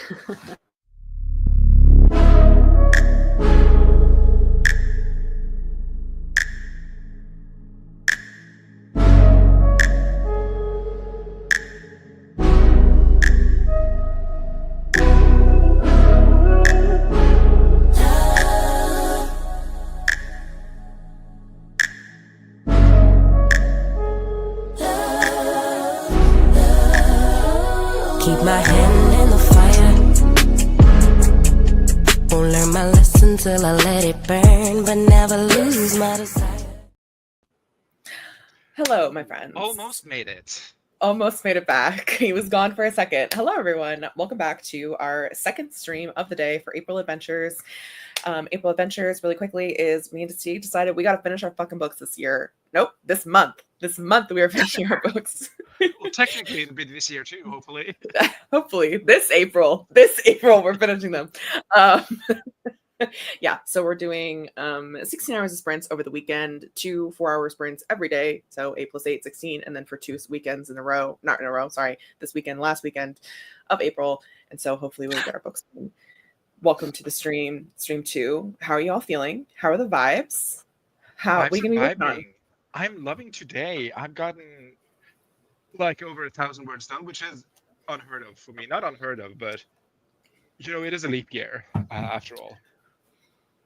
Keep my hand in the fire. Won't learn my lesson till I let it burn, but never lose my desire. Hello, my friends. Almost made it. Almost made it back. He was gone for a second. Hello, everyone. Welcome back to our second stream of the day for April Adventures. April Adventures, really quickly, is me and Steve decided we got to finish our fucking books this year. Nope, this month. This month we are finishing our books. Well, technically it'll be this year too, hopefully. Hopefully, this April we're finishing them. Yeah, so we're doing 16 hours of sprints over the weekend, 2 4-hour sprints every day. So 8 + 8, 16, and then for 2 weekends in a row, not in a row, sorry, this weekend, last weekend of April. And so hopefully we'll get our books soon. Welcome to the stream 2. How are you all feeling? How are the vibes? How are we gonna be working on? I'm loving today. I've gotten like over 1,000 words done, which is unheard of for me. Not unheard of, but you know, it is a leap year after all.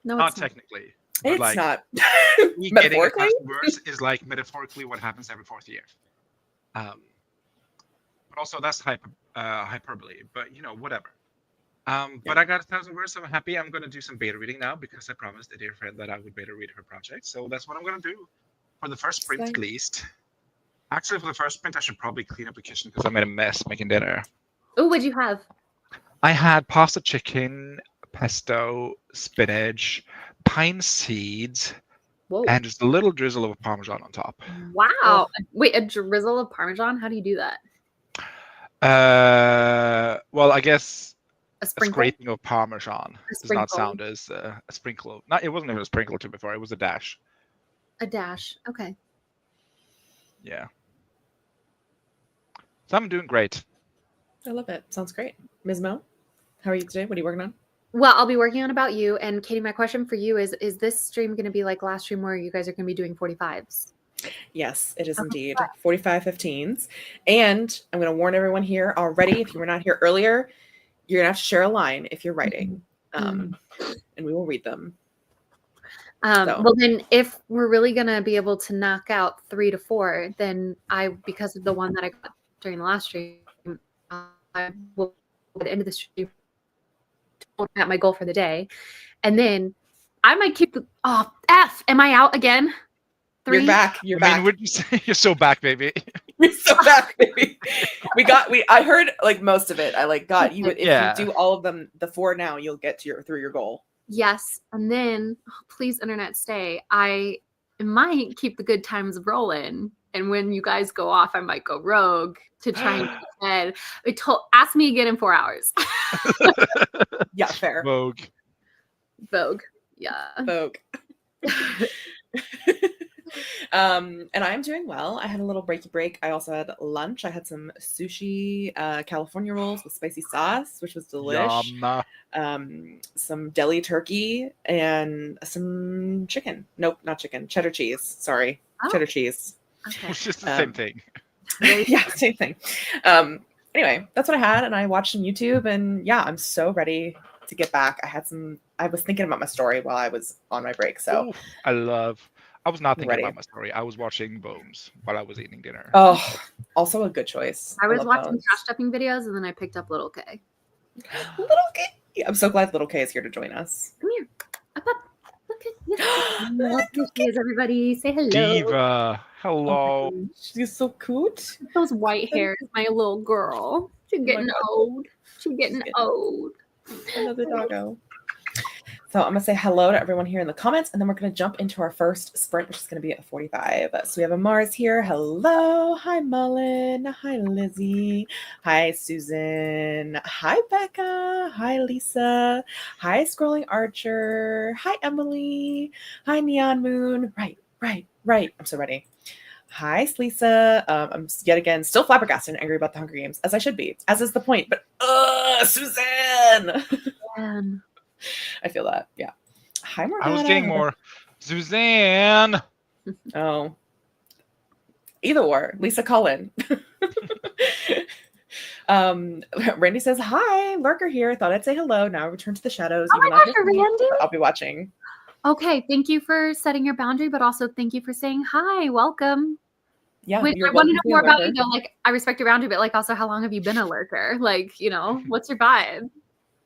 No, not it's not. technically. It's like, not. me Metaphorically? getting 1,000 words is like metaphorically what happens every 4th year. But also that's hyperbole. But you know, whatever. But I got 1,000 words, so I'm happy. I'm going to do some beta reading now because I promised a dear friend that I would beta read her project. So that's what I'm going to do for the first sprint, at least. Actually, for the first sprint, I should probably clean up the kitchen because I made a mess making dinner. Oh, what'd you have? I had pasta chicken, pesto, spinach, pine seeds, Whoa. and just a little drizzle of Parmesan on top. Wow. Oh. Wait, a drizzle of Parmesan? How do you do that? Well, I guess A a sprinkle? scraping of Parmesan does not sprinkle. sound as a sprinkle. Of, not, it wasn't even a sprinkle to before. It was a dash. A dash. Okay. Yeah. So I'm doing great. I love it. Sounds great. Ms. Mo, how are you today? What are you working on? Well, I'll be working on About You. And Katie, my question for you is this stream going to be like last stream where you guys are going to be doing 45s? Yes, it is indeed 45 15s. And I'm going to warn everyone here already, if you were not here earlier, you're going to have to share a line if you're writing. And we will read them. Well, then if we're really going to be able to knock out 3 to 4, then because of the one that I got during the last stream, I will, at the end of the stream, at my goal for the day. And then I might keep am I out again? 3? You're back. You're back. Would you say you're so back, baby? You're so back, baby. I heard like most of it. I got you. If you do all of them, the 4 now, you'll get through your goal. Yes. And then please, internet, stay. I might keep the good times rolling. And when you guys go off, I might go rogue to try and get ahead. Ask me again in 4 hours. Yeah, fair. Vogue. Yeah. Vogue. And I'm doing well. I had a little breaky break. I also had lunch. I had some sushi, California rolls with spicy sauce, which was delish. Yum. Some deli turkey and some chicken. Nope, not chicken. Cheddar cheese. Sorry. Cheddar cheese. Okay. It's just the same thing. Yeah, same thing. Anyway, that's what I had, and I watched some YouTube, and yeah, I'm so ready to get back. I was thinking about my story while I was on my break, so. Ooh, I was not thinking about my story. I was watching Bones while I was eating dinner. Oh, also a good choice. I was watching trash stuffing videos, and then I picked up Little K. Little K. I'm so glad Little K is here to join us. Come here. Up. Look at yes. Everybody say hello. Diva. Hello. Oh, she's so cute. Those white hairs, my little girl. She's getting old. Old. Another doggo. So I'm going to say hello to everyone here in the comments, and then we're going to jump into our first sprint, which is going to be a 45. So we have a Mars here. Hello. Hi, Mullen. Hi, Lizzie. Hi, Susan. Hi, Becca. Hi, Lisa. Hi, Scrolling Archer. Hi, Emily. Hi, Neon Moon. Right. I'm so ready. Hi, Lisa. I'm yet again still flabbergasted and angry about the Hunger Games, as I should be, as is the point. But Suzanne, Suzanne. Man. I feel that. Yeah. Hi, Morgana. I was getting more Suzanne. Oh. Either or. Lisa Cullen. Randy says, hi, Lurker here. Thought I'd say hello. Now I return to the shadows. Oh my gosh, Randy. I'll be watching. Okay, thank you for setting your boundary, but also thank you for saying hi. Welcome. Yeah, Wait, I want to know more about you though. Like, I respect your boundary, but like also how long have you been a lurker? Like, what's your vibe?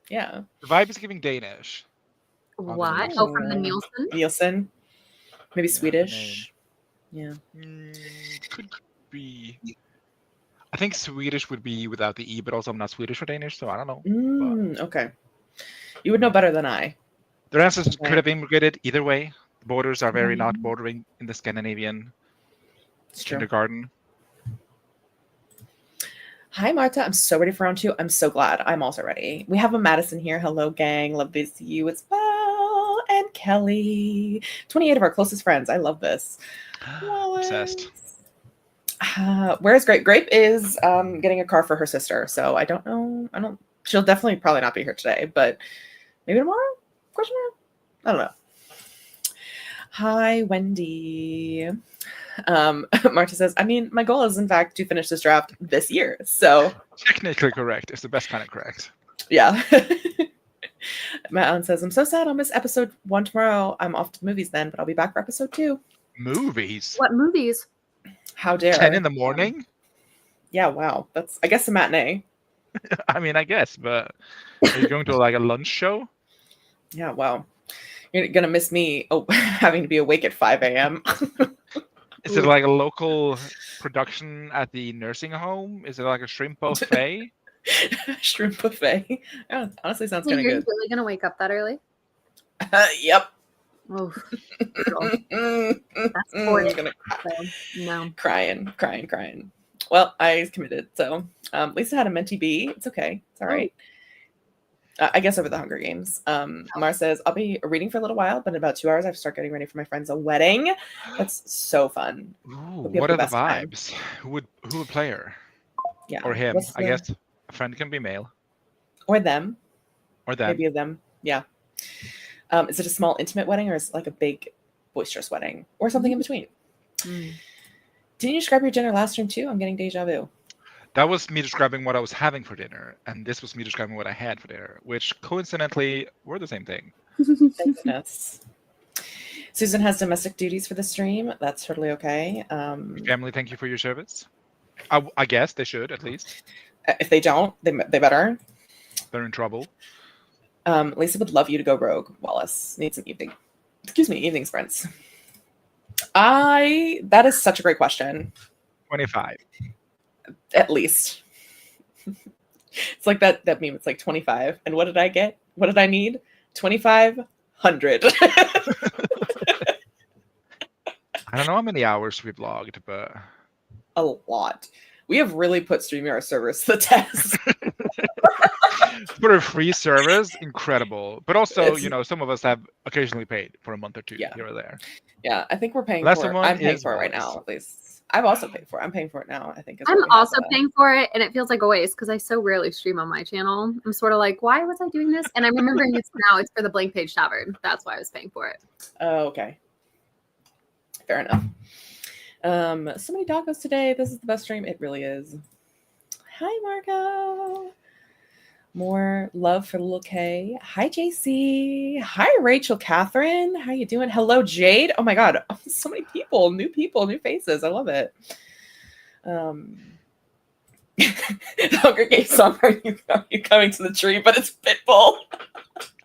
Yeah. The vibe is giving Danish. What? Oh, from the Nielsen? Nielsen. Maybe Yeah, Swedish. Yeah. Could be. I think Swedish would be without the E, but also I'm not Swedish or Danish, so I don't know. Okay. You would know better than I. Their ancestors could have immigrated either way. The borders are very not bordering in the Scandinavian kindergarten. Hi, Marta. I'm so ready for round 2. I'm so glad. I'm also ready. We have a Madison here. Hello, gang. Love to see you as well. And Kelly. 28 of our closest friends. I love this. Obsessed. Where's Grape? Grape is getting a car for her sister. So I don't know. She'll definitely probably not be here today, but maybe tomorrow? Question mark? I don't know. Hi, Wendy. Marta says, I mean, my goal is in fact to finish this draft this year. So technically correct. It's the best kind of correct. Yeah. Matt Allen says, I'm so sad I'll miss episode 1 tomorrow. I'm off to the movies then, but I'll be back for episode 2. Movies? What movies? How dare 10 in the morning? Yeah, wow. That's, I guess, a matinee. I mean, I guess, but are you going to like a lunch show? Yeah, wow. You're going to miss me having to be awake at 5 a.m. Is it like a local production at the nursing home? Is it like a shrimp buffet? Shrimp buffet. Yeah, honestly sounds kind of You're good. really going to wake up that early? Yep. Oh, that's 40. Gonna No. Crying. Well, I committed. So Lisa had a mentee B. It's okay. It's all right. I guess over the Hunger Games. Mara says, I'll be reading for a little while, but in about 2 hours I have to start getting ready for my friend's wedding. That's so fun. Ooh, what are the vibes? Who would play her? Yeah. Or him, I guess. A friend can be male. Or them. Or them. Maybe of them. Yeah. Is it a small intimate wedding or is it like a big boisterous wedding? Or something in between? Didn't you describe your dinner last stream too? I'm getting deja vu. That was me describing what I was having for dinner, and this was me describing what I had for dinner, which coincidentally were the same thing. Thank goodness. Susan has domestic duties for the stream. That's totally okay. Family, thank you for your service. I guess they should, at least. If they don't, they better. They're in trouble. Lisa would love you to go rogue. Wallace needs some evening sprints. That is such a great question. 25. At least. It's like that meme. It's like 25. And what did I get? What did I need? 2,500. I don't know how many hours we've logged, but a lot. We have really put StreamYard servers to the test. For a free service, incredible. But also, some of us have occasionally paid for a month or two here or there. Yeah, I think we're paying for it. I'm paying for it right now, at least. I've also paid for it. I'm paying for it now, I think. I'm also paying for it, and it feels like a waste because I so rarely stream on my channel. I'm sort of like, why was I doing this? And I'm remembering it's for the Blank Page Tavern. That's why I was paying for it. Oh, okay. Fair enough. So many doggos today. This is the best stream. It really is. Hi, Marco. More love for little K. Hi, JC. Hi, Rachel Catherine. How you doing? Hello, Jade. Oh my God. So many people, new faces. I love it. Hunger Games song, are you coming to the tree? But it's Pitbull.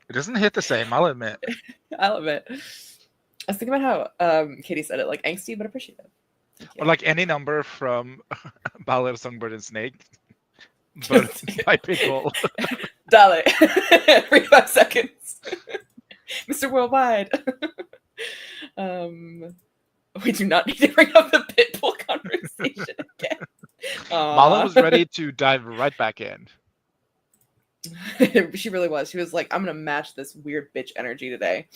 It doesn't hit the same, I'll admit. I love it. I was thinking about how Katie said it, like angsty but appreciative. Or like any number from Ballad of Songbird and Snake. But by Pitbull. Dale. Every 5 seconds. Mr. Worldwide. We do not need to bring up the Pitbull conversation again. Mala was ready to dive right back in. She really was. She was like, I'm going to match this weird bitch energy today.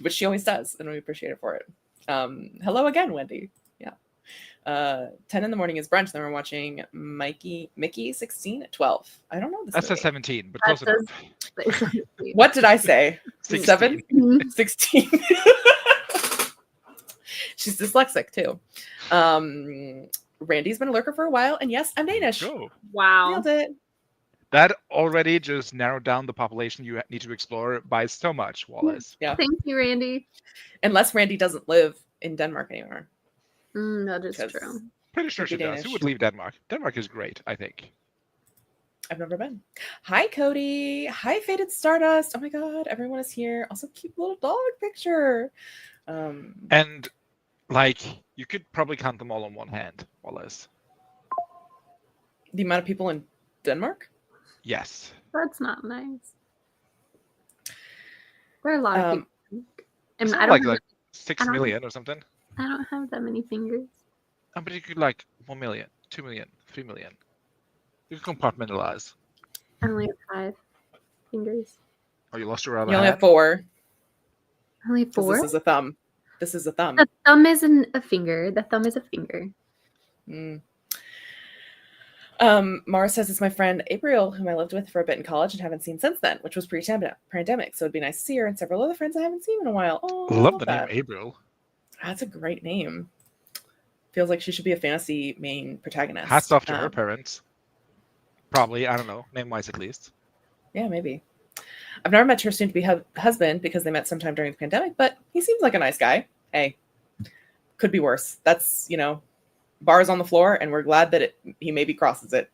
Which she always does, and we appreciate it for it. Hello again, Wendy. Yeah. 10 in the morning is brunch. Then we're watching Mickey 16 at 12. I don't know this That's movie. a 17, but close enough. What did I say? 16. 7? 16. She's dyslexic too. Randy's been a lurker for a while, and yes, I'm Danish. Go. Wow. Nailed it. That already just narrowed down the population you need to explore by so much, Wallace. Yeah. Thank you, Randy. Unless Randy doesn't live in Denmark anymore. That is 'Cause true. Pretty sure she does. Danish. Who would leave Denmark? Denmark is great, I think. I've never been. Hi, Cody. Hi, Faded Stardust. Oh my God, everyone is here. Also, cute little dog picture. And like, you could probably count them all on one hand, Wallace. The amount of people in Denmark? Yes. That's not nice. There are a lot of people. And It's I not don't like have, 6 million or something. I don't have that many fingers. But you could like 1 million, 2 million, 3 million. You can compartmentalize. I only have 5 fingers. Oh, you lost your other You only hand? have 4. Only 'Cause 4? This is a thumb. This is a thumb. The thumb isn't a finger. The thumb is a finger. Mara says it's my friend April, whom I lived with for a bit in college and haven't seen since then, which was pre-pandemic. So it'd be nice to see her and several other friends I haven't seen in a while. Oh, I Love the that. name April. That's a great name. Feels like she should be a fantasy main protagonist. Hats off to her parents. Probably, I don't know, name-wise at least. Yeah, maybe. I've never met her soon-to-be husband because they met sometime during the pandemic, but he seems like a nice guy. Hey, could be worse. That's, bars on the floor, and we're glad that he maybe crosses it.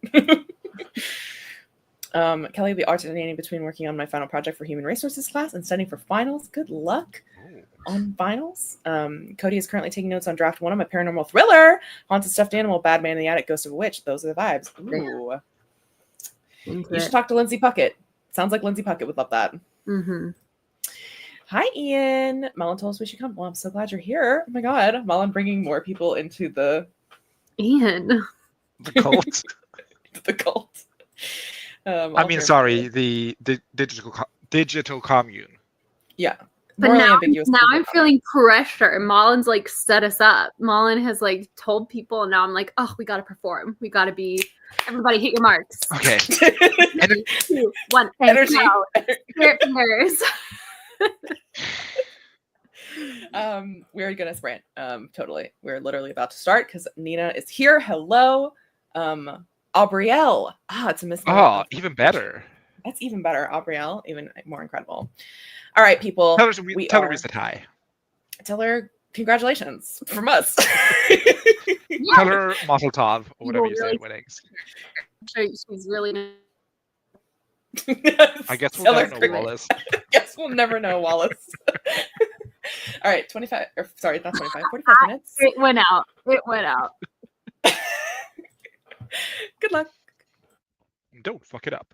Kelly will be alternating between working on my final project for human resources class and studying for finals. Good luck on finals. Cody is currently taking notes on draft 1 of my paranormal thriller, Haunted Stuffed Animal, Bad Man in the Attic, Ghost of a Witch. Those are the vibes. Ooh. You should talk to Lindsay Puckett. Sounds like Lindsay Puckett would love that. Mm-hmm. Hi, Ian. Mullen told us we should come. Well, I'm so glad you're here. Oh my God. Mullen bringing more people into the... Ian. The cult. The cult. I mean, sorry, the digital commune. Yeah. But now I'm feeling pressure. Mullen's like set us up. Mullen has like told people, and now I'm like, oh, we got to perform. We got to be. Everybody, hit your marks. Okay. 3, 2, 1. Energy. Spirit fingers. We're gonna sprint. Totally. We're literally about to start because Nina is here. Hello. Aubrielle. It's a miss. Oh, even better. That's even better. Aubrielle, even more incredible. All right, people. Tell her we said hi. Tell her congratulations from us. Tell her Mazel Tov, or whatever you say at weddings. She's really. I guess we'll never know, Wallace. Guess we'll never know, Wallace. All right, 25. Or sorry, not 25. 45 minutes. It went out. Good luck. Don't fuck it up.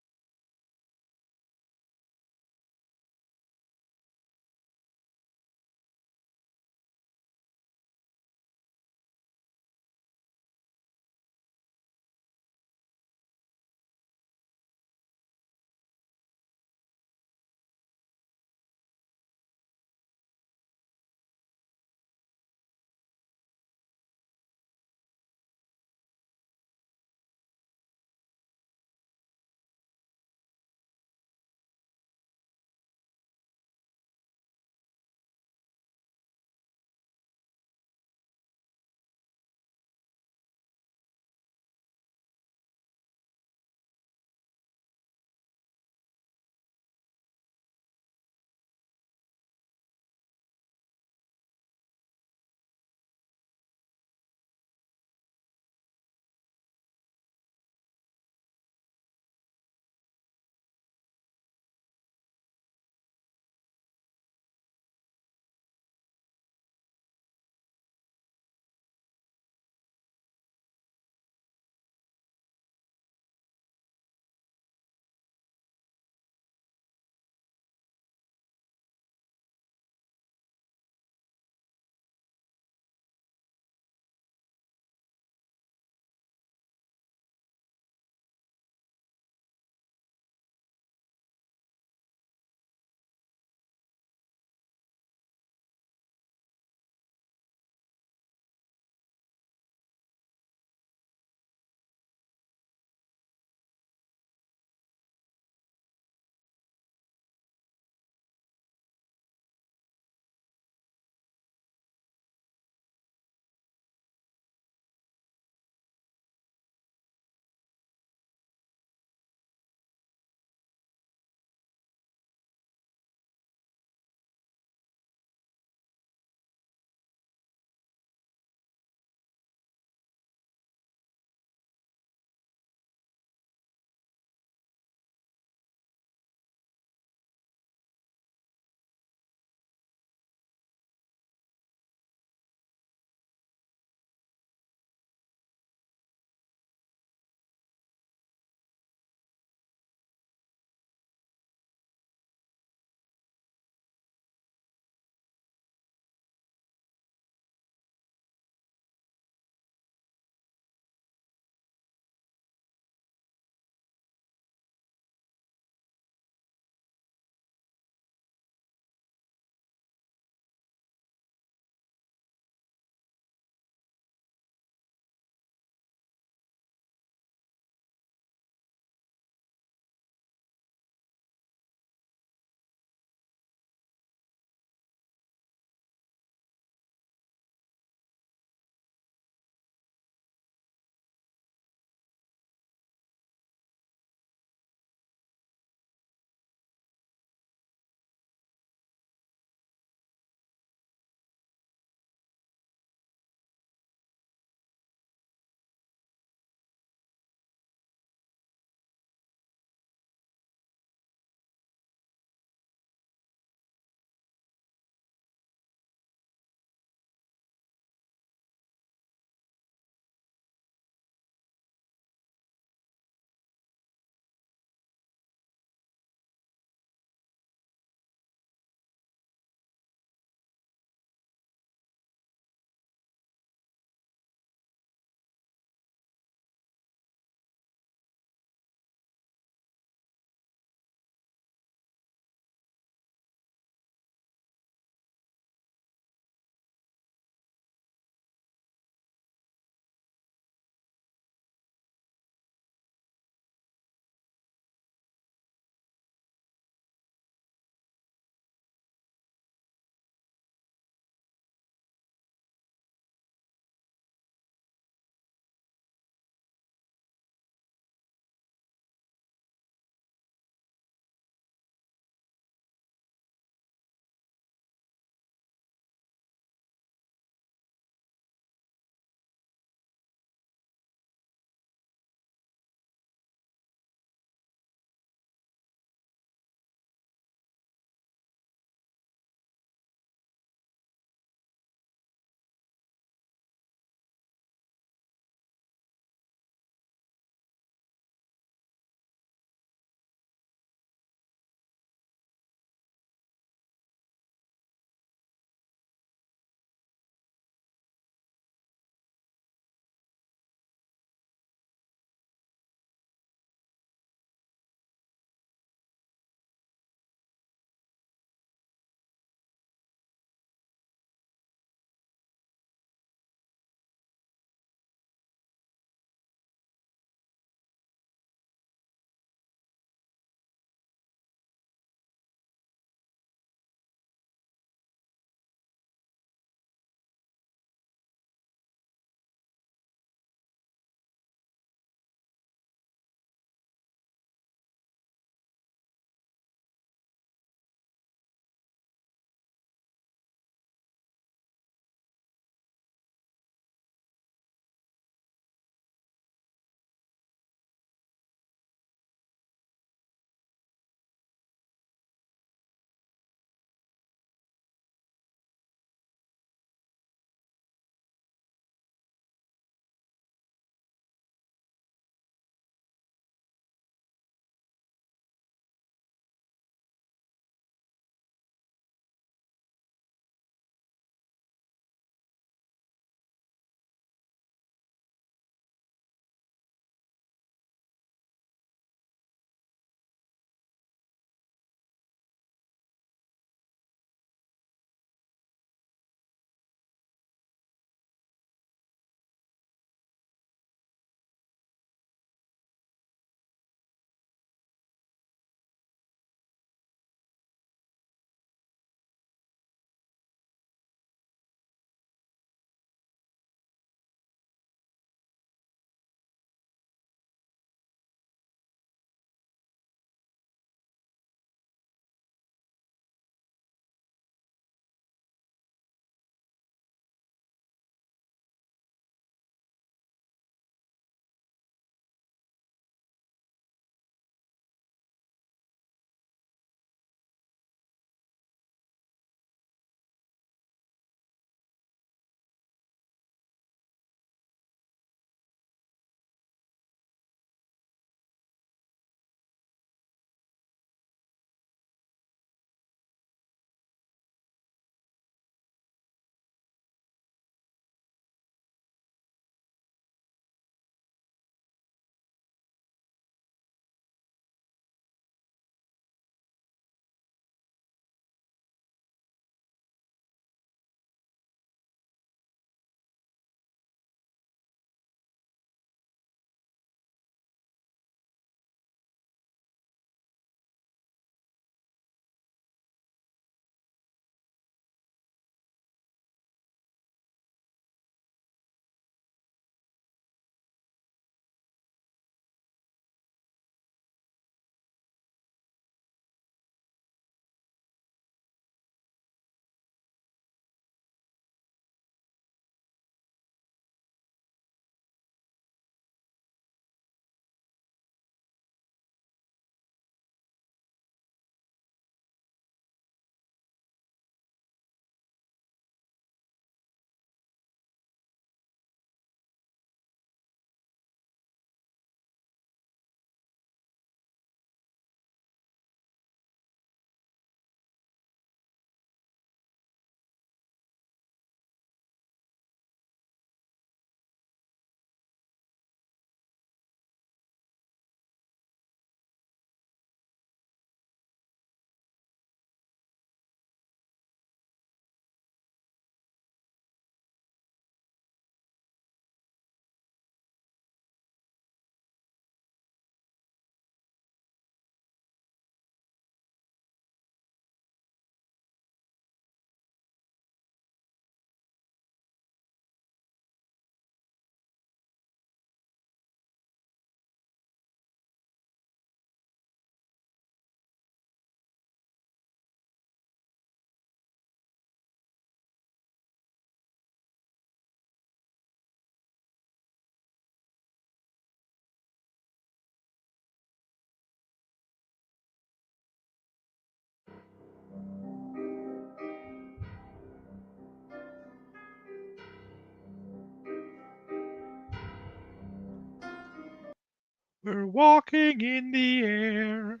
We're walking in the air.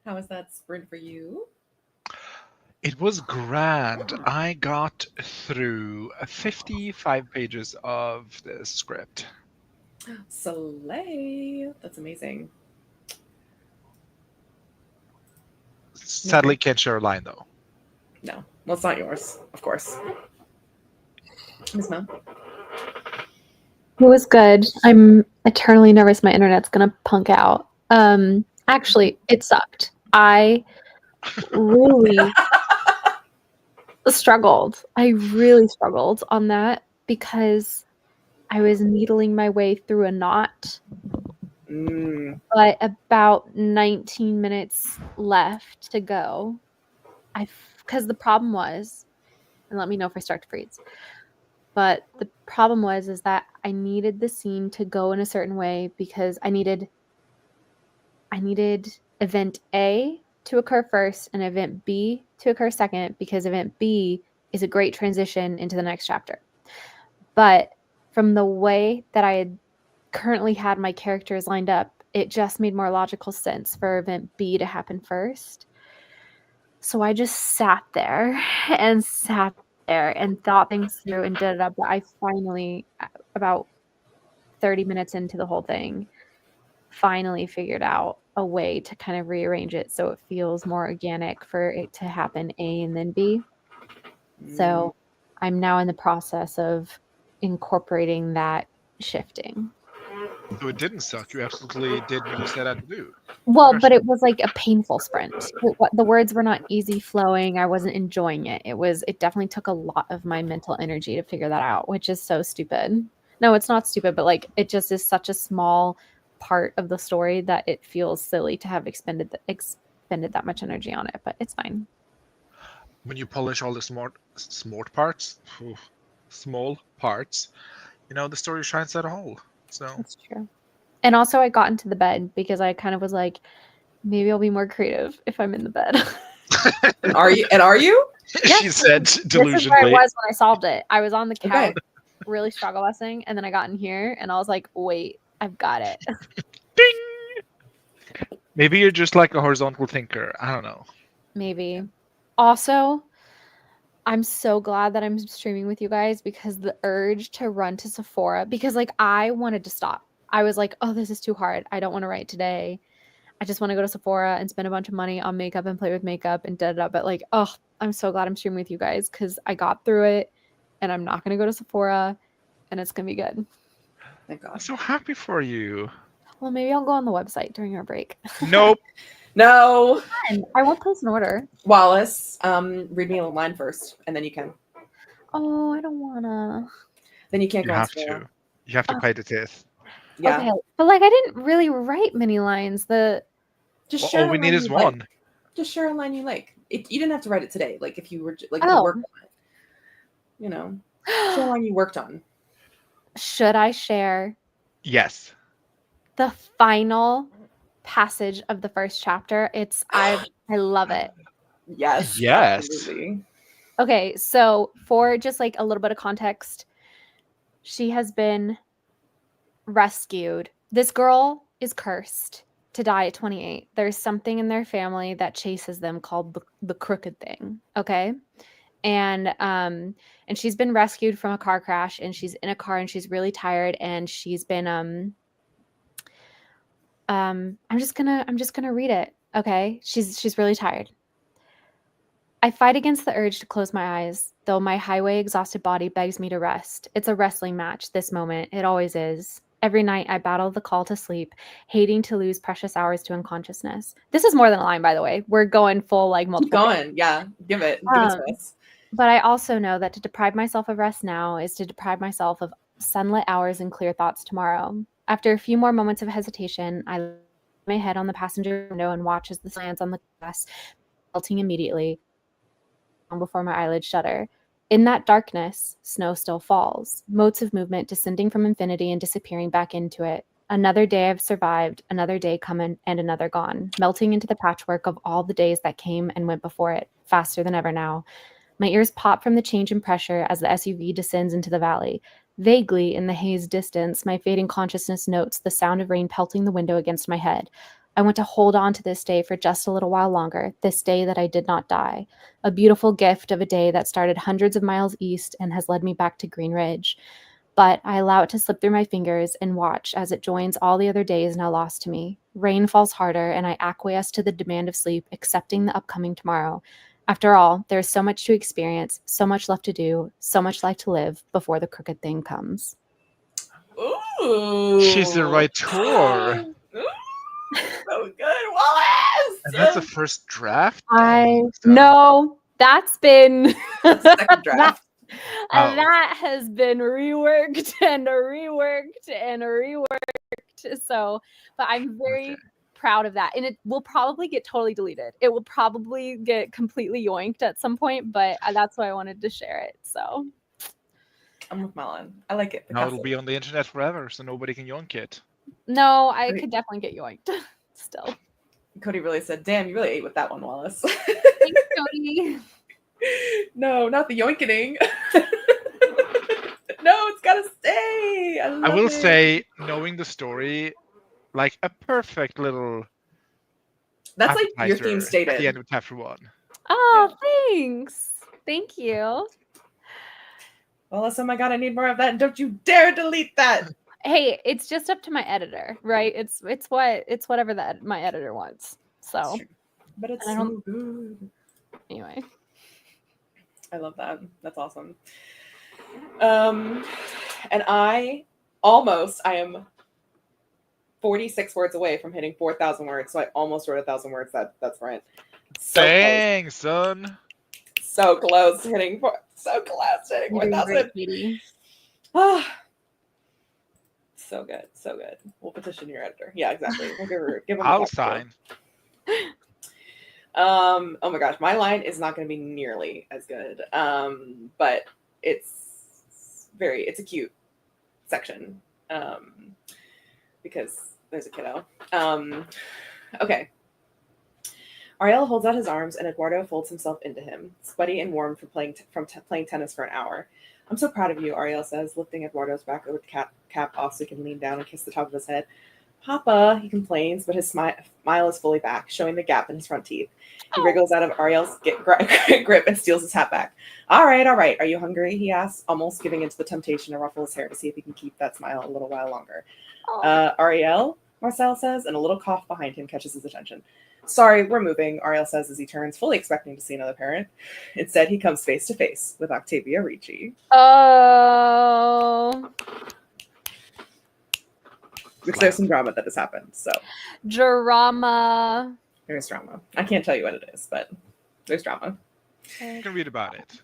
How was that sprint for you? It was grand. I got through 55 pages of the script. Slay. That's amazing. Sadly, can't share a line though. No. Well, it's not yours, of course. Miss Mel? It was good. I'm eternally nervous my internet's gonna punk out. Actually, it sucked. I really struggled. I really struggled on that because I was needling my way through a knot. But about 19 minutes left to go. Because the problem was, and let me know if I start to freeze. But the problem is that I needed the scene to go in a certain way because I needed event A to occur first and event B to occur second, because event B is a great transition into the next chapter. But from the way that I had currently had my characters lined up, it just made more logical sense for event B to happen first. So I just sat there and thought things through and did it up. But I finally, about 30 minutes into the whole thing, finally figured out a way to kind of rearrange it so it feels more organic for it to happen A and then B. So I'm now in the process of incorporating that shifting. So it didn't suck. You absolutely did what you set out to do. Well, but it was like a painful sprint. The words were not easy flowing. I wasn't enjoying it. It definitely took a lot of my mental energy to figure that out, which is so stupid. No, it's not stupid, but like it just is such a small part of the story that it feels silly to have expended that much energy on it, but it's fine. When you polish all the small parts, the story shines at a whole. So that's true. And also I got into the bed because I kind of was like, maybe I'll be more creative if I'm in the bed. And are you? Yes, she said delusionally. This is where I was when I solved it. I was on the couch, really struggle-essing, and then I got in here and I was like, wait, I've got it. Ding! Maybe you're just like a horizontal thinker. I don't know. Maybe. Also, I'm so glad that I'm streaming with you guys, because the urge to run to Sephora, because like I wanted to stop. I was like, oh, this is too hard. I don't want to write today. I just want to go to Sephora and spend a bunch of money on makeup and play with makeup and da-da-da. But like, oh, I'm so glad I'm streaming with you guys because I got through it and I'm not going to go to Sephora and it's going to be good. Thank God. I'm so happy for you. Well, maybe I'll go on the website during our break. Nope. No. I won't place an order. Wallace, read me a line first and then you can. Oh, I don't want to. Then you can't go on Sephora. You have to pay the test. Yeah. Okay. But like I didn't really write many lines. Just share all we need is one. Like. Just share a line you like. You didn't have to write it today. Like if you were like work on it. Share a line you worked on. Should I share? Yes. The final passage of the first chapter. I love it. Yes. Yes. Absolutely. Okay, so for just like a little bit of context, she has been rescued. This girl is cursed to die at 28. There's something in their family that chases them called the crooked thing. Okay. And she's been rescued from a car crash, and she's in a car and she's really tired, and she's been I'm just gonna read it. Okay. She's really tired. I fight against the urge to close my eyes, though my highway exhausted body begs me to rest. It's a wrestling match, this moment. It always is. Every night I battle the call to sleep, hating to lose precious hours to unconsciousness. This is more than a line, by the way. We're going full like multiple. Keep going. Yeah. Give it to us. But I also know that to deprive myself of rest now is to deprive myself of sunlit hours and clear thoughts tomorrow. After a few more moments of hesitation, I lay my head on the passenger window and watch as the sun lands on the glass, melting immediately before my eyelids shudder. In that darkness, snow still falls, motes of movement descending from infinity and disappearing back into it. Another day I've survived, another day come and another gone, melting into the patchwork of all the days that came and went before it, faster than ever now. My ears pop from the change in pressure as the SUV descends into the valley. Vaguely, in the haze distance, my fading consciousness notes the sound of rain pelting the window against my head. I want to hold on to this day for just a little while longer, this day that I did not die. A beautiful gift of a day that started hundreds of miles east and has led me back to Green Ridge. But I allow it to slip through my fingers and watch as it joins all the other days now lost to me. Rain falls harder, and I acquiesce to the demand of sleep, accepting the upcoming tomorrow. After all, there's so much to experience, so much left to do, so much life to live before the crooked thing comes. Ooh. She's the right tour. So good, Wallace. And that's the first draft? No, that's been second draft. That has been reworked and reworked and reworked. So, but I'm very proud of that. And it will probably get totally deleted. It will probably get completely yoinked at some point, but that's why I wanted to share it. So I'm with Melon. I like it. Now it'll be on the internet forever, so nobody can yoink it. No, I could definitely get yoinked still. Cody really said, damn, you really ate with that one, Wallace. Thanks, Cody. No, not the yoinking. No, it's gotta stay. I will say, knowing the story, like a perfect little. That's like your theme stated at the end of chapter 1. Oh, yeah. Thanks. Thank you. Wallace, oh my god, I need more of that. Don't you dare delete that. Hey, it's just up to my editor, right? It's whatever that my editor wants. So, but it's so good. Anyway, I love that. That's awesome. And I am 46 words away from hitting 4,000 words, so I almost wrote 1,000 words. That's right. Dang, son. So close to hitting 1,000. Ah. So good, so good. We'll petition your editor. Yeah, exactly. We'll give him. I'll sign. Oh my gosh, my line is not going to be nearly as good. But it's a cute section. Because there's a kiddo. Okay. Ariel holds out his arms, and Eduardo folds himself into him, sweaty and warm from playing tennis for an hour. I'm so proud of you, Ariel says, lifting Eduardo's back over the cap off so he can lean down and kiss the top of his head. Papa, he complains, but his smile is fully back, showing the gap in his front teeth. He wriggles out of Ariel's grip and steals his hat back. All right. Are you hungry? He asks, almost giving into the temptation to ruffle his hair to see if he can keep that smile a little while longer. Ariel, Marcel says, and a little cough behind him catches his attention. Sorry, we're moving, Ariel says as he turns, fully expecting to see another parent. Instead, he comes face to face with Octavia Ricci. Oh. Which there's some drama that has happened, so. Drama. There's drama. I can't tell you what it is, but there's drama. You can read about it.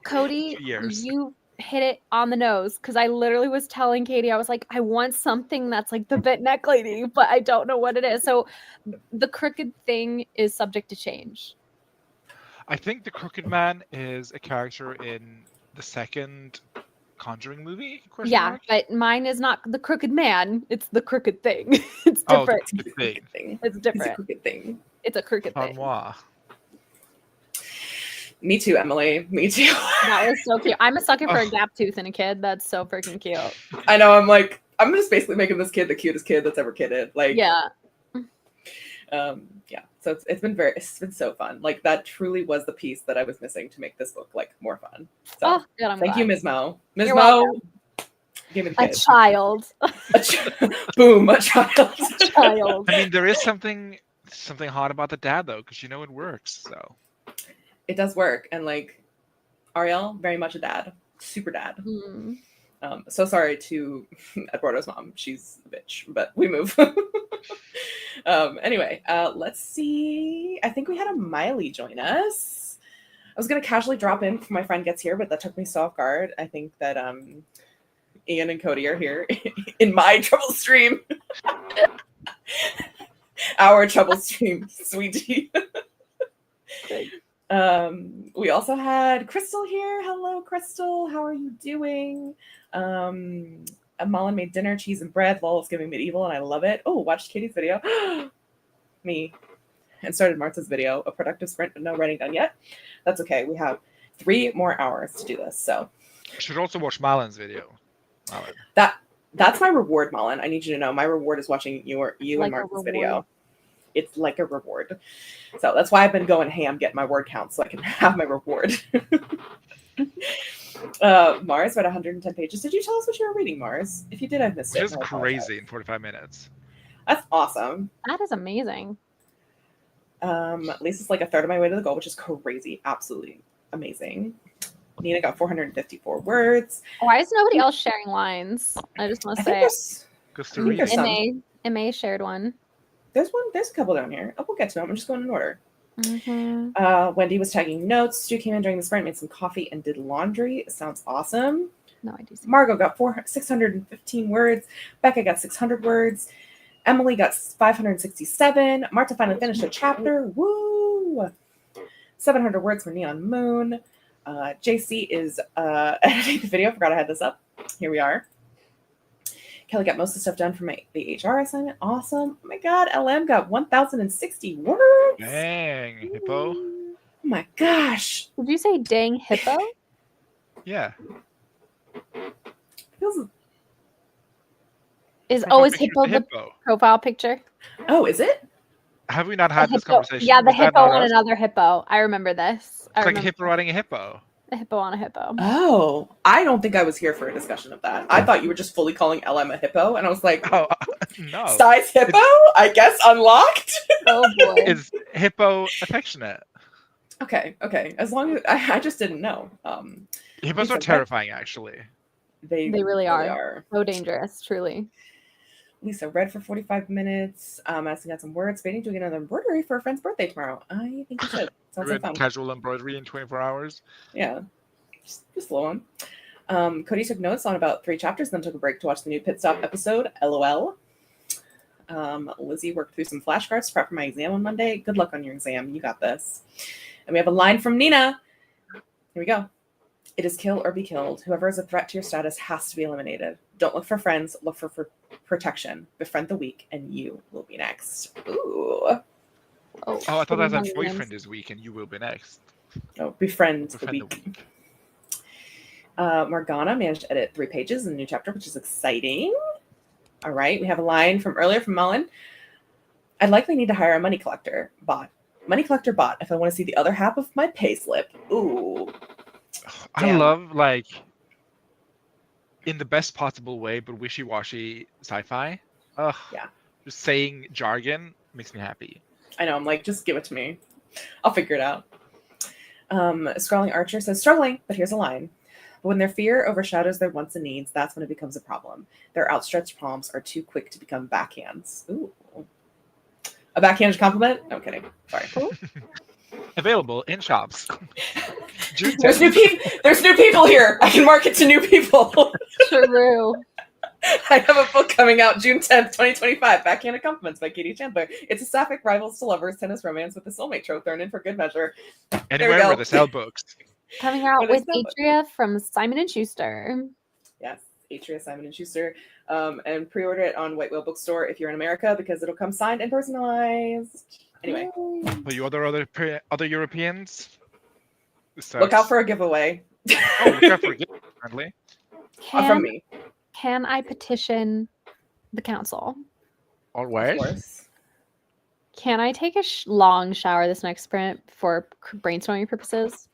Cody, you hit it on the nose, because I literally was telling Katie, I was like, I want something that's like the bent neck lady, but I don't know what it is. So the crooked thing is subject to change. I think the Crooked Man is a character in the second Conjuring movie. Yeah, but mine is not the Crooked Man. It's the crooked thing. It's different. It's a crooked thing. It's different. It's a crooked thing. It's a crooked thing. Me too, Emily. Me too. That was so cute. I'm a sucker for a gap tooth in a kid. That's so freaking cute. I know. I'm just basically making this kid the cutest kid that's ever kidded. Like, yeah. Yeah. So it's been so fun. Like, that truly was the piece that I was missing to make this book like more fun. So good, thank you, Ms. Mo. Ms. You're Mo, welcome. give me the kid. A child. Boom, a child. A child. I mean, there is something hot about the dad though, because it works. So it does work, and like Ariel, very much a dad, super dad. Mm. So sorry to Eduardo's mom. She's a bitch, but we move. Anyway, let's see. I think we had a Miley join us. I was going to casually drop in before my friend gets here, but that took me so off guard. I think that Ian and Cody are here in my trouble stream. Our trouble stream, sweetie. We also had Crystal here. Hello, Crystal. How are you doing? Mullen made dinner, cheese and bread. Lol, it's giving medieval, and I love it. Oh, watched Katie's video. Me. And started Martha's video. A productive sprint, but no writing done yet. That's okay. We have 3 more hours to do this. So Should also watch Malin's video. Malin. That's my reward, Malin. I need you to know my reward is watching you Like and a Martin's reward. video. It's like a reward. So that's why I've been going ham getting my word count so I can have my reward. Mars read 110 pages. Did you tell us what you were reading, Mars? If you did, I've missed Which it. is and I apologize. crazy in 45 minutes. That's awesome. That is amazing. At least it's like a third of my way to the goal, which is crazy. Absolutely amazing. Nina got 454 words. Why is nobody else sharing lines? I just want to say. Because to read there's it. some. MA shared one. There's a couple down here. Oh, we'll get to them. I'm just going in order. Mm-hmm. Wendy was tagging notes. Stu came in during the sprint, made some coffee, and did laundry. Sounds awesome. No, I do. Margot got 615 words. Becca got 600 words. Emily got 567. Marta finally finished a chapter. Woo! 700 words for Neon Moon. JC is editing the video. I forgot I had this up. Here we are. Kelly got most of the stuff done for the HR assignment. Awesome. Oh my God. LM got 1,060 words. Dang, hippo. Oh my gosh. Did you say dang hippo? Yeah. Feels... Is Profile hippo picture the of profile picture? Oh, is it? Have we not had The this hippo- conversation? Yeah, the Was that hippo not on us? another hippo. I remember this. It's like a hippo riding a hippo. A hippo on a hippo. Oh, I don't think I was here for a discussion of that. I thought you were just fully calling LM a hippo, and I was like, Oh, no. size hippo? I guess unlocked? Oh boy. Is hippo affectionate? Okay. As long as I just didn't know. Hippos Lisa, are terrifying, actually. They really are. So dangerous, truly. Lisa read for 45 minutes. Asking got some words. Waiting to get another embroidery for a friend's birthday tomorrow. I think you should. Sounds like Read fun. casual embroidery in 24 hours. Yeah. Just slow on. Cody took notes on about 3 chapters, then took a break to watch the new Pit Stop episode. LOL. Lizzie worked through some flashcards to prep for my exam on Monday. Good luck on your exam. You got this. And we have a line from Nina. Here we go. It is kill or be killed. Whoever is a threat to your status has to be eliminated. Don't look for friends. Look for protection. Befriend the weak, and you will be next. Ooh. Oh, I thought that Hunger said Games. boyfriend is weak and you will be next. Oh, befriend the Befriend weak. the weak. Morgana managed to edit 3 pages in the new chapter, which is exciting. All right. We have a line from earlier from Mullen. I'd likely need to hire a money collector bot. Money collector bot if I want to see the other half of my pay slip. Ooh. I Damn. love, like, in the best possible way, but wishy-washy sci-fi. Ugh. Yeah. Just saying jargon makes me happy. I know. I'm like, just give it to me. I'll figure it out. Scrawling Archer says, struggling, but here's a line. But when their fear overshadows their wants and needs, that's when it becomes a problem. Their outstretched palms are too quick to become backhands. Ooh. A backhanded compliment? No, I'm kidding. Sorry. Available in shops. June There's 10th. There's new people here. I can market to new people. True. I have a book coming out June 10th, 2025, Backhanded Compliments by Katie Chandler. It's a sapphic rivals to lovers tennis romance with the soulmate trope thrown in for good measure. Anywhere go. where they sell books. Coming out What is with that? Atria from Simon & Schuster. Yes, Atria, Simon & Schuster. And pre-order it on White Whale Bookstore if you're in America because it'll come signed and personalized. Anyway, For you other Europeans, look out for a giveaway. Oh, look out for a gift, apparently. From me. Can I petition the council? Of Always. course. Can I take a long shower this next sprint for brainstorming purposes?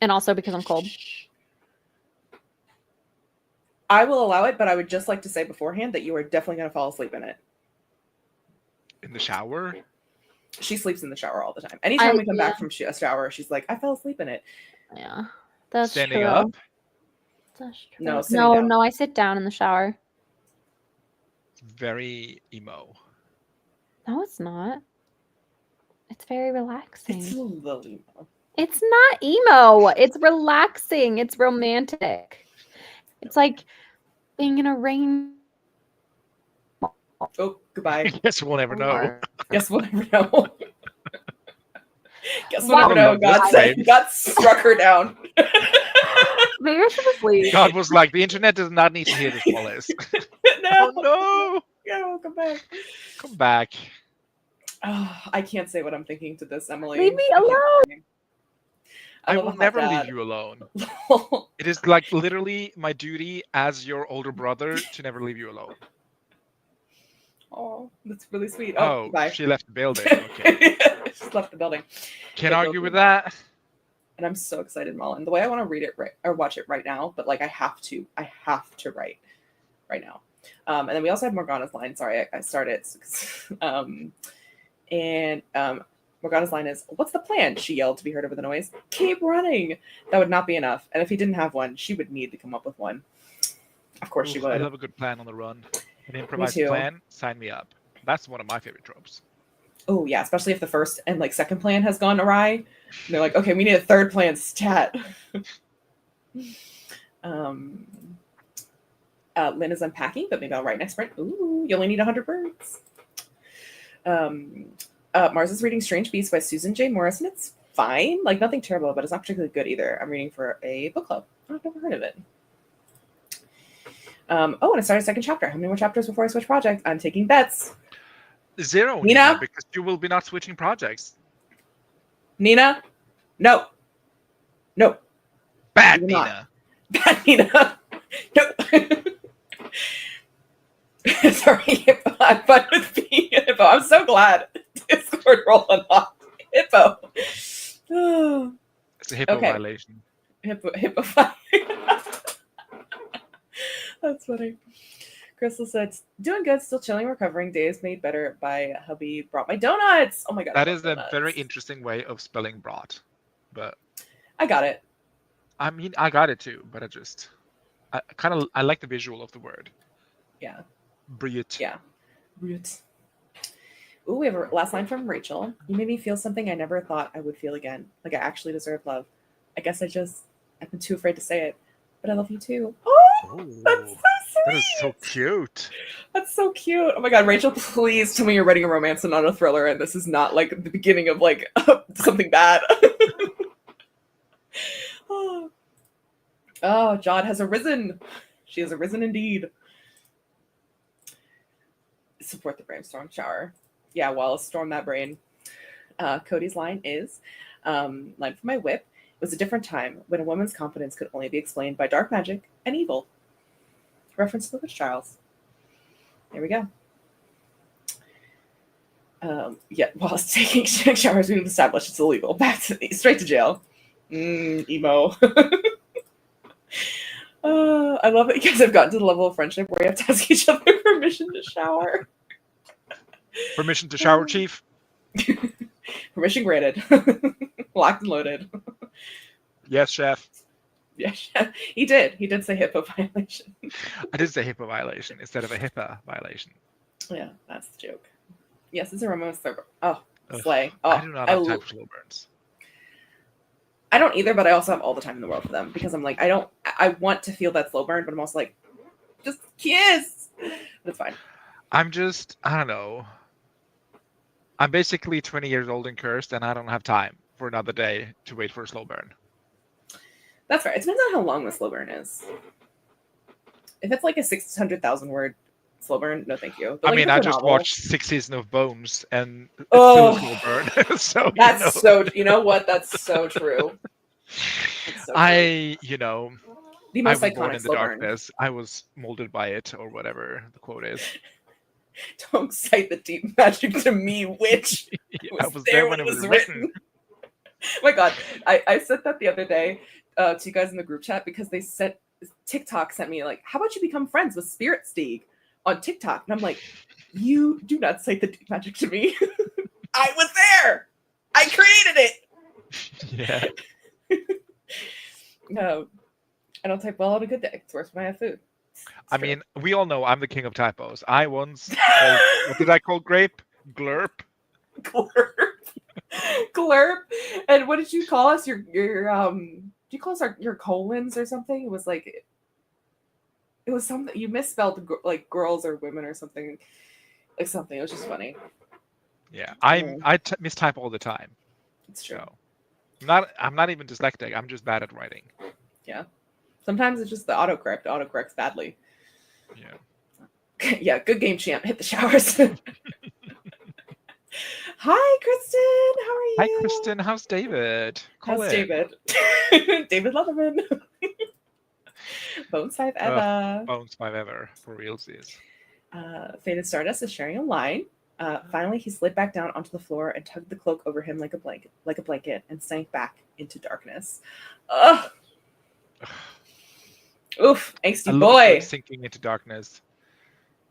And also because I'm cold. I will allow it, but I would just like to say beforehand that you are definitely going to fall asleep in it. In the shower? She sleeps in the shower all the time. Anytime we come back from a shower, she's like, I fell asleep in it. Yeah, that's Standing true. up? No, No, sitting no, down. no, I sit down in the shower. Very emo. No, it's not. It's very relaxing. It's a little emo. It's not emo. It's relaxing. It's romantic. It's like being in a rain. Oh, goodbye. Guess we'll never know. Guess we'll never know. Guess we'll Wow. never know. Love God this said, game. God struck her down. Maybe I should just leave. God was like, the internet does not need to hear this, Wallace. No, Oh no, come back. no! Come back. Oh, I can't say what I'm thinking to this, Emily. Leave me I can't alone. say. I love will a hot never leave dad. you alone. It is like literally my duty as your older brother to never leave you alone. Oh, that's really sweet. Oh, Bye. she left the building. Okay. Just left the building. Can't Yeah, argue with that. And I'm so excited, Mullen. The way I want to read it or watch it right now, but like I have to write right now. And then we also had Morgana's line. Sorry, I started. Morgana's line is, "What's the plan?" She yelled to be heard over the noise. "Keep running." That would not be enough. And if he didn't have one, she would need to come up with one. Of course she would. I love a good plan on the run. An improvised plan, sign me up. That's one of my favorite tropes. Oh yeah, especially if the first and like second plan has gone awry. And they're like, okay, we need a third plan stat. Lynn is unpacking, but maybe I'll write next sprint. Ooh, you only need 100 words. Mars is reading Strange Beasts by Susan J. Morris, and it's fine. Like nothing terrible, but it's not particularly good either. I'm reading for a book club. I've never heard of it. And I started a second chapter. How many more chapters before I switch project? I'm taking bets. 0, Nina, because you will be not switching projects. Nina, no. Bad Nina. Bad Nina. No. Sorry, I'm fun with being a hippo. I'm so glad Discord roll unlocked hippo. It's a hippo violation. Hippo violation. That's funny. Crystal said, "Doing good, still chilling, recovering. Days made better by hubby brought my donuts." Oh my god. That is a very interesting way of spelling brought. But I got it. I mean, I got it too, but I like the visual of the word. Yeah. Brilliant. Yeah. Brilliant. Ooh, we have a last line from Rachel. "You made me feel something I never thought I would feel again. Like I actually deserve love. I guess I've been too afraid to say it. But I love you too." Oh, that's so sweet. That is so cute. That's so cute. Oh my god, Rachel, please tell me you're writing a romance and not a thriller, and this is not like the beginning of like something bad. Oh, Jod has arisen. She has arisen indeed. Support the brainstorm shower. Yeah, Wallace, storm that brain. Cody's line is, line for my whip. "It was a different time when a woman's confidence could only be explained by dark magic and evil." Reference to the witch trials. There we go. Yeah, while taking showers, we've established it's illegal. Back to straight to jail. Emo. I love it because I've gotten to the level of friendship where you have to ask each other permission to shower. Permission to shower, Chief? Permission granted. Locked and loaded. Yes, Chef. Yeah, he did. He did say HIPAA violation. I did say HIPAA violation instead of a HIPAA violation. Yeah, that's the joke. Yes, it's a romance server. Oh, slay. Oh, I do not have time for slow burns. I don't either, but I also have all the time in the world for them because I'm like, I want to feel that slow burn, but I'm also like, just kiss. That's fine. I don't know. I'm basically 20 years old and cursed, and I don't have time for another day to wait for a slow burn. That's right. It depends on how long the slow burn is. If it's like a 600,000 word slow burn, no thank you. But I mean, I just novel, watched 6 seasons of Bones, and it's still a slow burn. So that's you know what? That's so true. That's so true. The most I was born iconic in the slow darkness. I was molded by it, or whatever the quote is. Don't cite the deep magic to me, witch. I was there when it was written. Oh my god, I said that the other day to you guys in the group chat because TikTok sent me like, how about you become friends with Spirit Steeg on TikTok? And I'm like, you do not cite the deep magic to me. I was there. I created it. Yeah. No, I don't type well on a good day. It's worse when I have food. I mean, we all know I'm the king of typos. I once called, what did I call grape? Glurp? Glurp. Glurp. And what did you call us? Did you call us your colons or something? It was like, it was something, you misspelled like girls or women or something. Like something. It was just funny. Yeah, I mistype all the time. It's true. So, I'm not even dyslexic. I'm just bad at writing. Yeah. Sometimes it's just the autocorrect. Autocorrects badly. Yeah. Yeah, good game, champ. Hit the showers. Hi, Kristen. How are you? Hi, Kristen. How's David? Call How's in. David? David Leatherman. Bones 5 Eva. Bones 5 ever. For realsies. Faded Stardust is sharing a line. Finally, he slid back down onto the floor and tugged the cloak over him like a blanket, and sank back into darkness. Ugh. Oof, angsty boy. Sinking into darkness.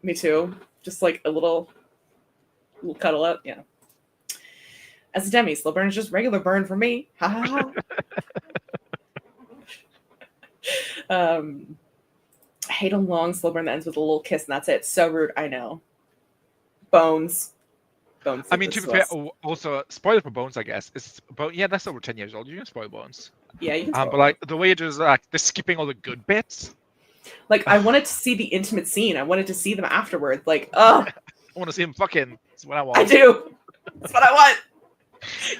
Me too. Just like a little cuddle up. Yeah. As a demi, slow burn is just regular burn for me. Ha ha ha. I hate a long slow burn that ends with a little kiss and that's it. So rude. I know. Bones. I mean, to be fair, also spoiler for Bones, I guess. Yeah, that's over 10 years old. You can spoil Bones. Yeah, you can spoil but like the way it is, like they're skipping all the good bits. Like I wanted to see the intimate scene. I wanted to see them afterwards. Like, I want to see him fucking. That's what I want. I do. That's what I want.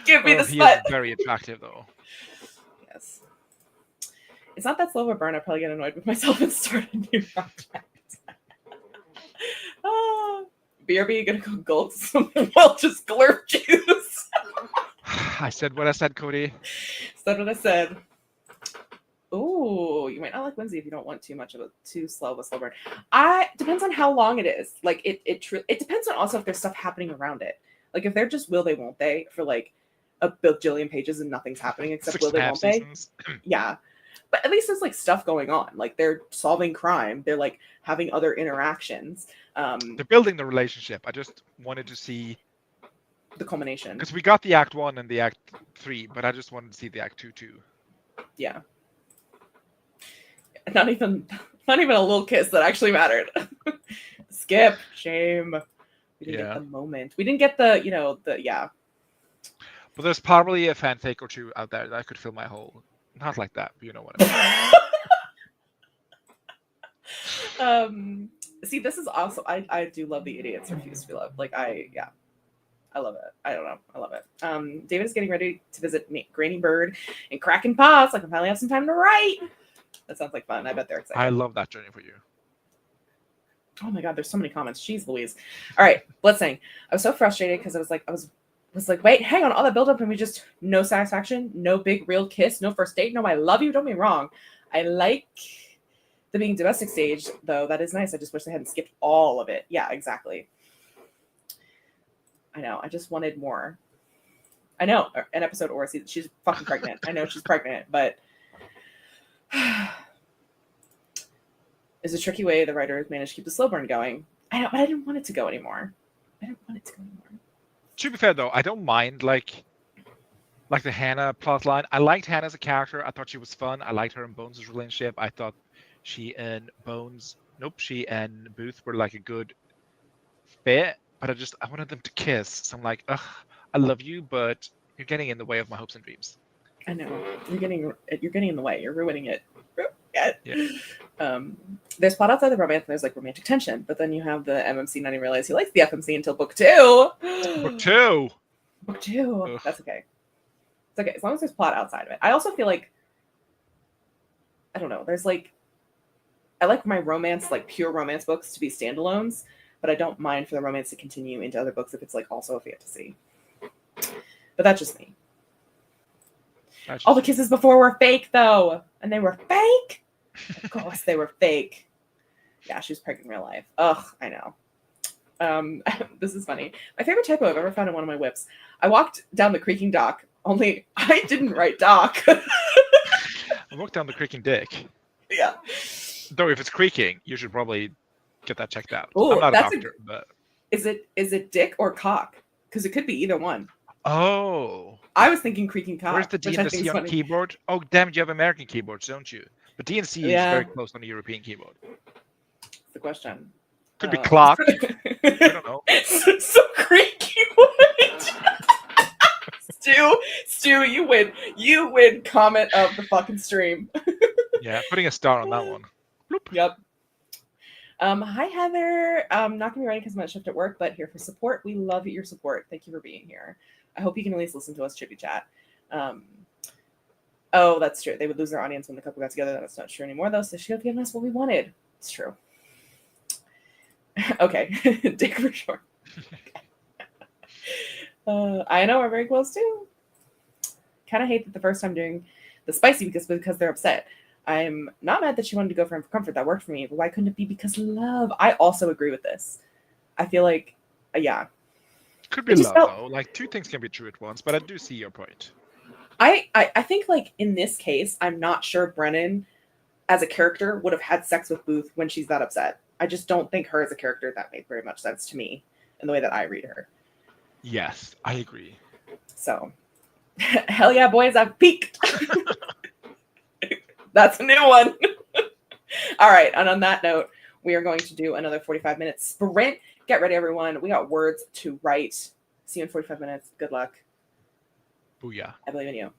Give me the sweat. He is very attractive, though. Yes. It's not that slow of a burn. I probably get annoyed with myself and start a new project. BRB, gonna go gulp some Welch's glurp juice. I said what I said, Cody. Said what I said. Ooh, you might not like Whimsy if you don't want too slow of a slow burn. Depends on how long it is. Like it depends on also if there's stuff happening around it. Like if they're just will they won't they for like a bajillion pages and nothing's happening except will they won't they. Yeah. But at least there's like stuff going on. Like they're solving crime. They're like having other interactions. They're building the relationship. I just wanted to see the culmination. Because we got the Act 1 and the Act 3, but I just wanted to see the Act 2 too. Yeah. Not even a little kiss that actually mattered. Skip. Shame. We didn't get the moment. We didn't get the. But there's probably a fanfic or two out there that could fill my hole. Not like that, but you know what I mean. See, this is also I do love the idiots refuse to be loved. Like I love it. I don't know. I love it. David is getting ready to visit Granny Bird and Kraken Paw, so I can finally have some time to write. That sounds like fun. I bet they're excited. I love that journey for you. Oh my god, there's so many comments. Jeez Louise. All right, blitzing. I was so frustrated because I was like, wait, hang on, all that build up and we just no satisfaction, no big real kiss, no first date, no I love you, don't be wrong. I like the being domestic stage, though. That is nice. I just wish they hadn't skipped all of it. Yeah, exactly. I know. I just wanted more. I know. An episode or she's fucking pregnant. I know she's pregnant, but it's a tricky way the writers managed to keep the slow burn going. I know, but I didn't want it to go anymore. To be fair, though, I don't mind like the Hannah plotline. I liked Hannah as a character. I thought she was fun. I liked her and Bones' relationship. I thought she and Booth were like a good fit. But I wanted them to kiss. So I'm like, ugh, I love you, but you're getting in the way of my hopes and dreams. I know. You're getting in the way. You're ruining it. Yeah. There's plot outside the romance and there's like romantic tension, but then you have the MMC not even realize he likes the FMC until book 2. Book 2. Ugh. That's okay. It's okay as long as there's plot outside of it. I also feel like I don't know. There's like I like my romance, like pure romance books, to be standalones, but I don't mind for the romance to continue into other books if it's like also a fantasy. But that's just me. All the kisses before were fake, though, and they were fake. Of course, they were fake. Yeah, she was pregnant in real life. Ugh, I know. This is funny. My favorite typo I've ever found in one of my whips. I walked down the creaking dock. Only I didn't write dock. I walked down the creaking dick. Yeah. Though if it's creaking, you should probably get that checked out. Ooh, I'm not a doctor, but is it dick or cock? Because it could be either one. Oh. I was thinking creaking cock. Where's the D and the C on the keyboard? Oh, damn, you have American keyboards, don't you? But D and C is very close on the European keyboard. That's the question. Could be clock. I don't know. So creaky wood. Stu, you win. You win comment of the fucking stream. Yeah, putting a star on that one. Bloop. Yep. Hi Heather. Not gonna be ready because I'm at shift at work, but here for support. We love your support. Thank you for being here. I hope you can at least listen to us chitty chat. Oh, that's true. They would lose their audience when the couple got together. That's not true anymore, though. So she could have given us what we wanted. It's true. Okay, dick for sure. I know we're very close too. Kind of hate that the first time doing the spicy because they're upset. I'm not mad that she wanted to go for comfort. That worked for me. But why couldn't it be because of love? I also agree with this. I feel like, yeah. Could be love though. Like two things can be true at once, but I do see your point. I think like in this case, I'm not sure Brennan as a character would have had sex with Booth when she's that upset. I just don't think her as a character that made very much sense to me in the way that I read her. Yes, I agree. So, hell yeah, boys, I've peaked. That's a new one. All right, and on that note, we are going to do another 45-minute sprint. Get ready, everyone. We got words to write. See you in 45 minutes. Good luck. Booyah. I believe in you.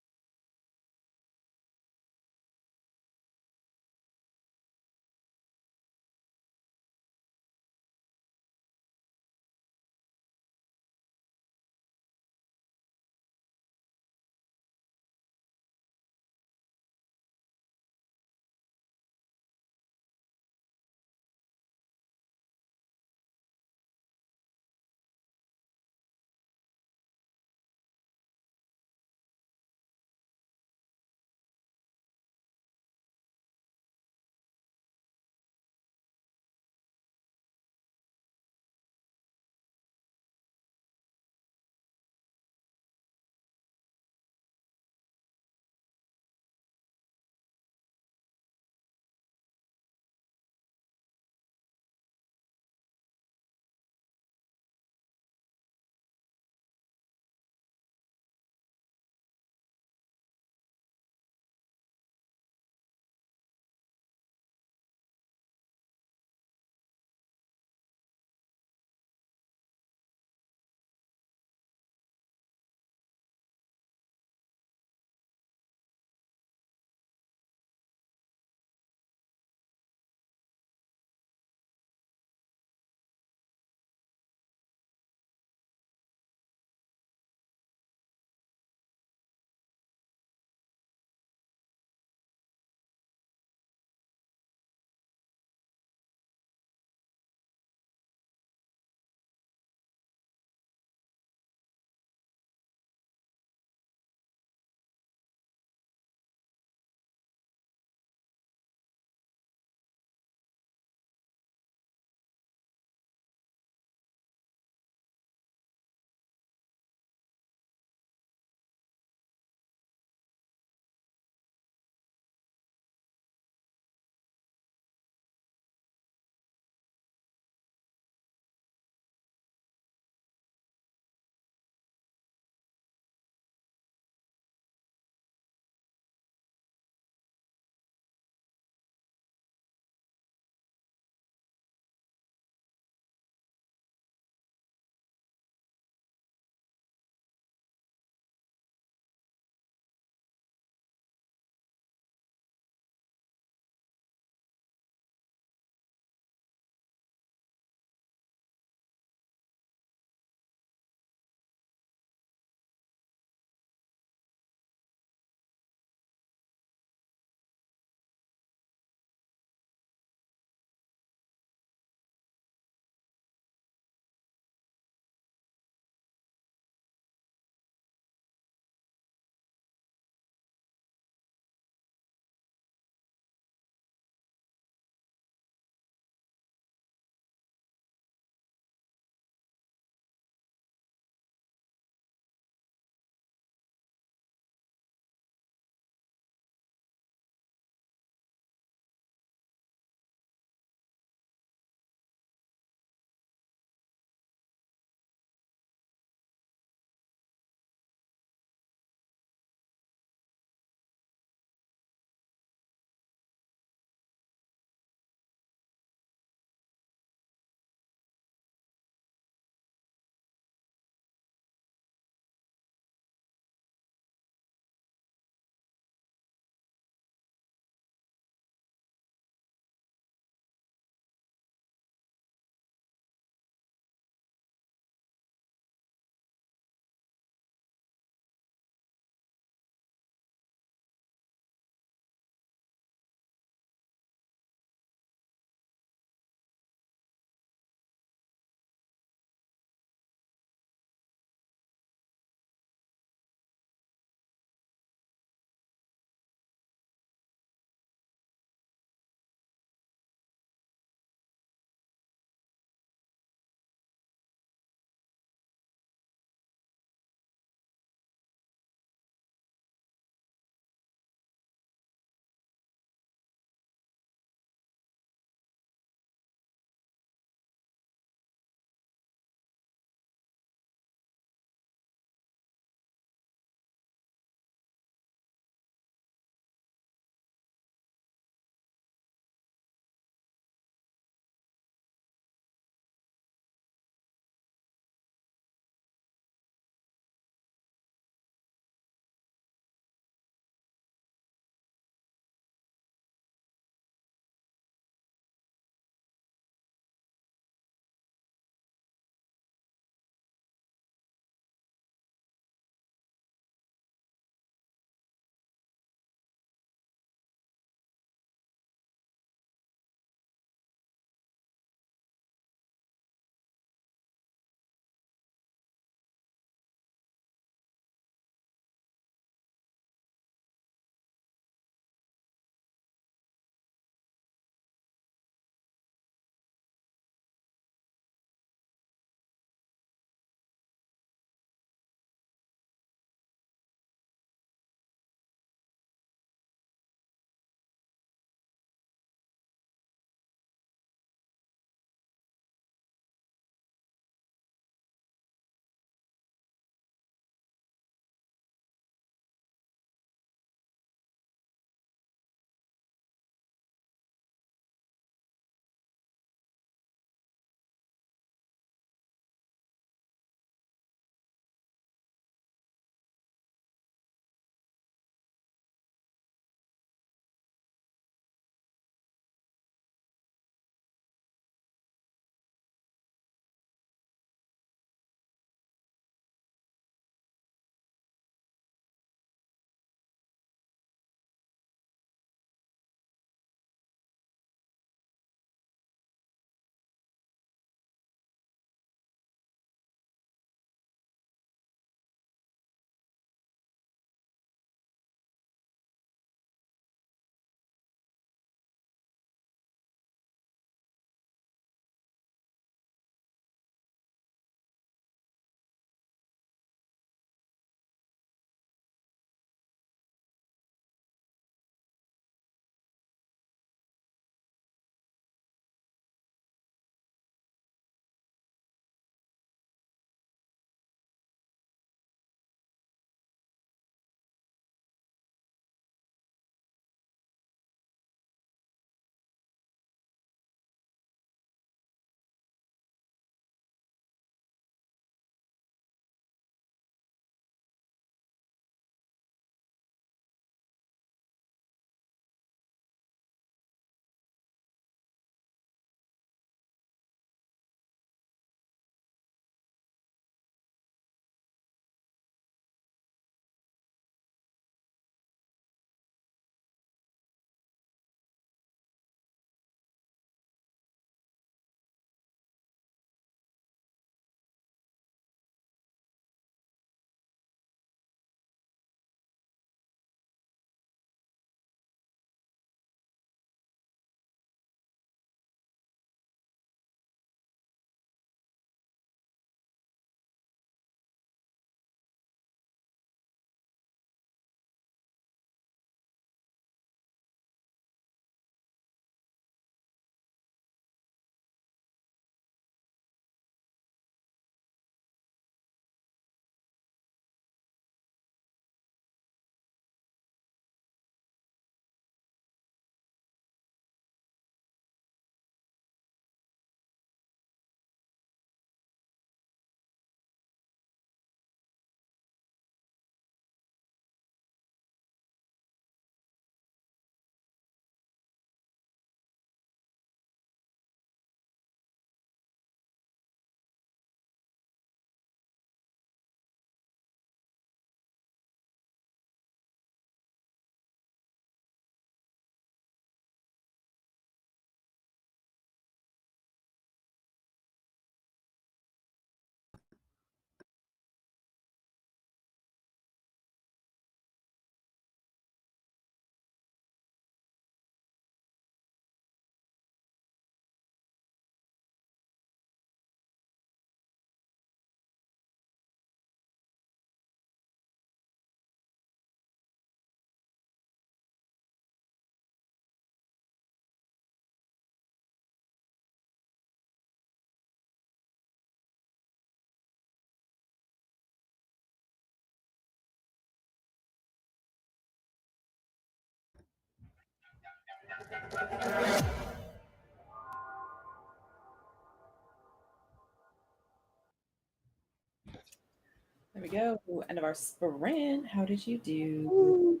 There we go. End of our sprint. How did you do?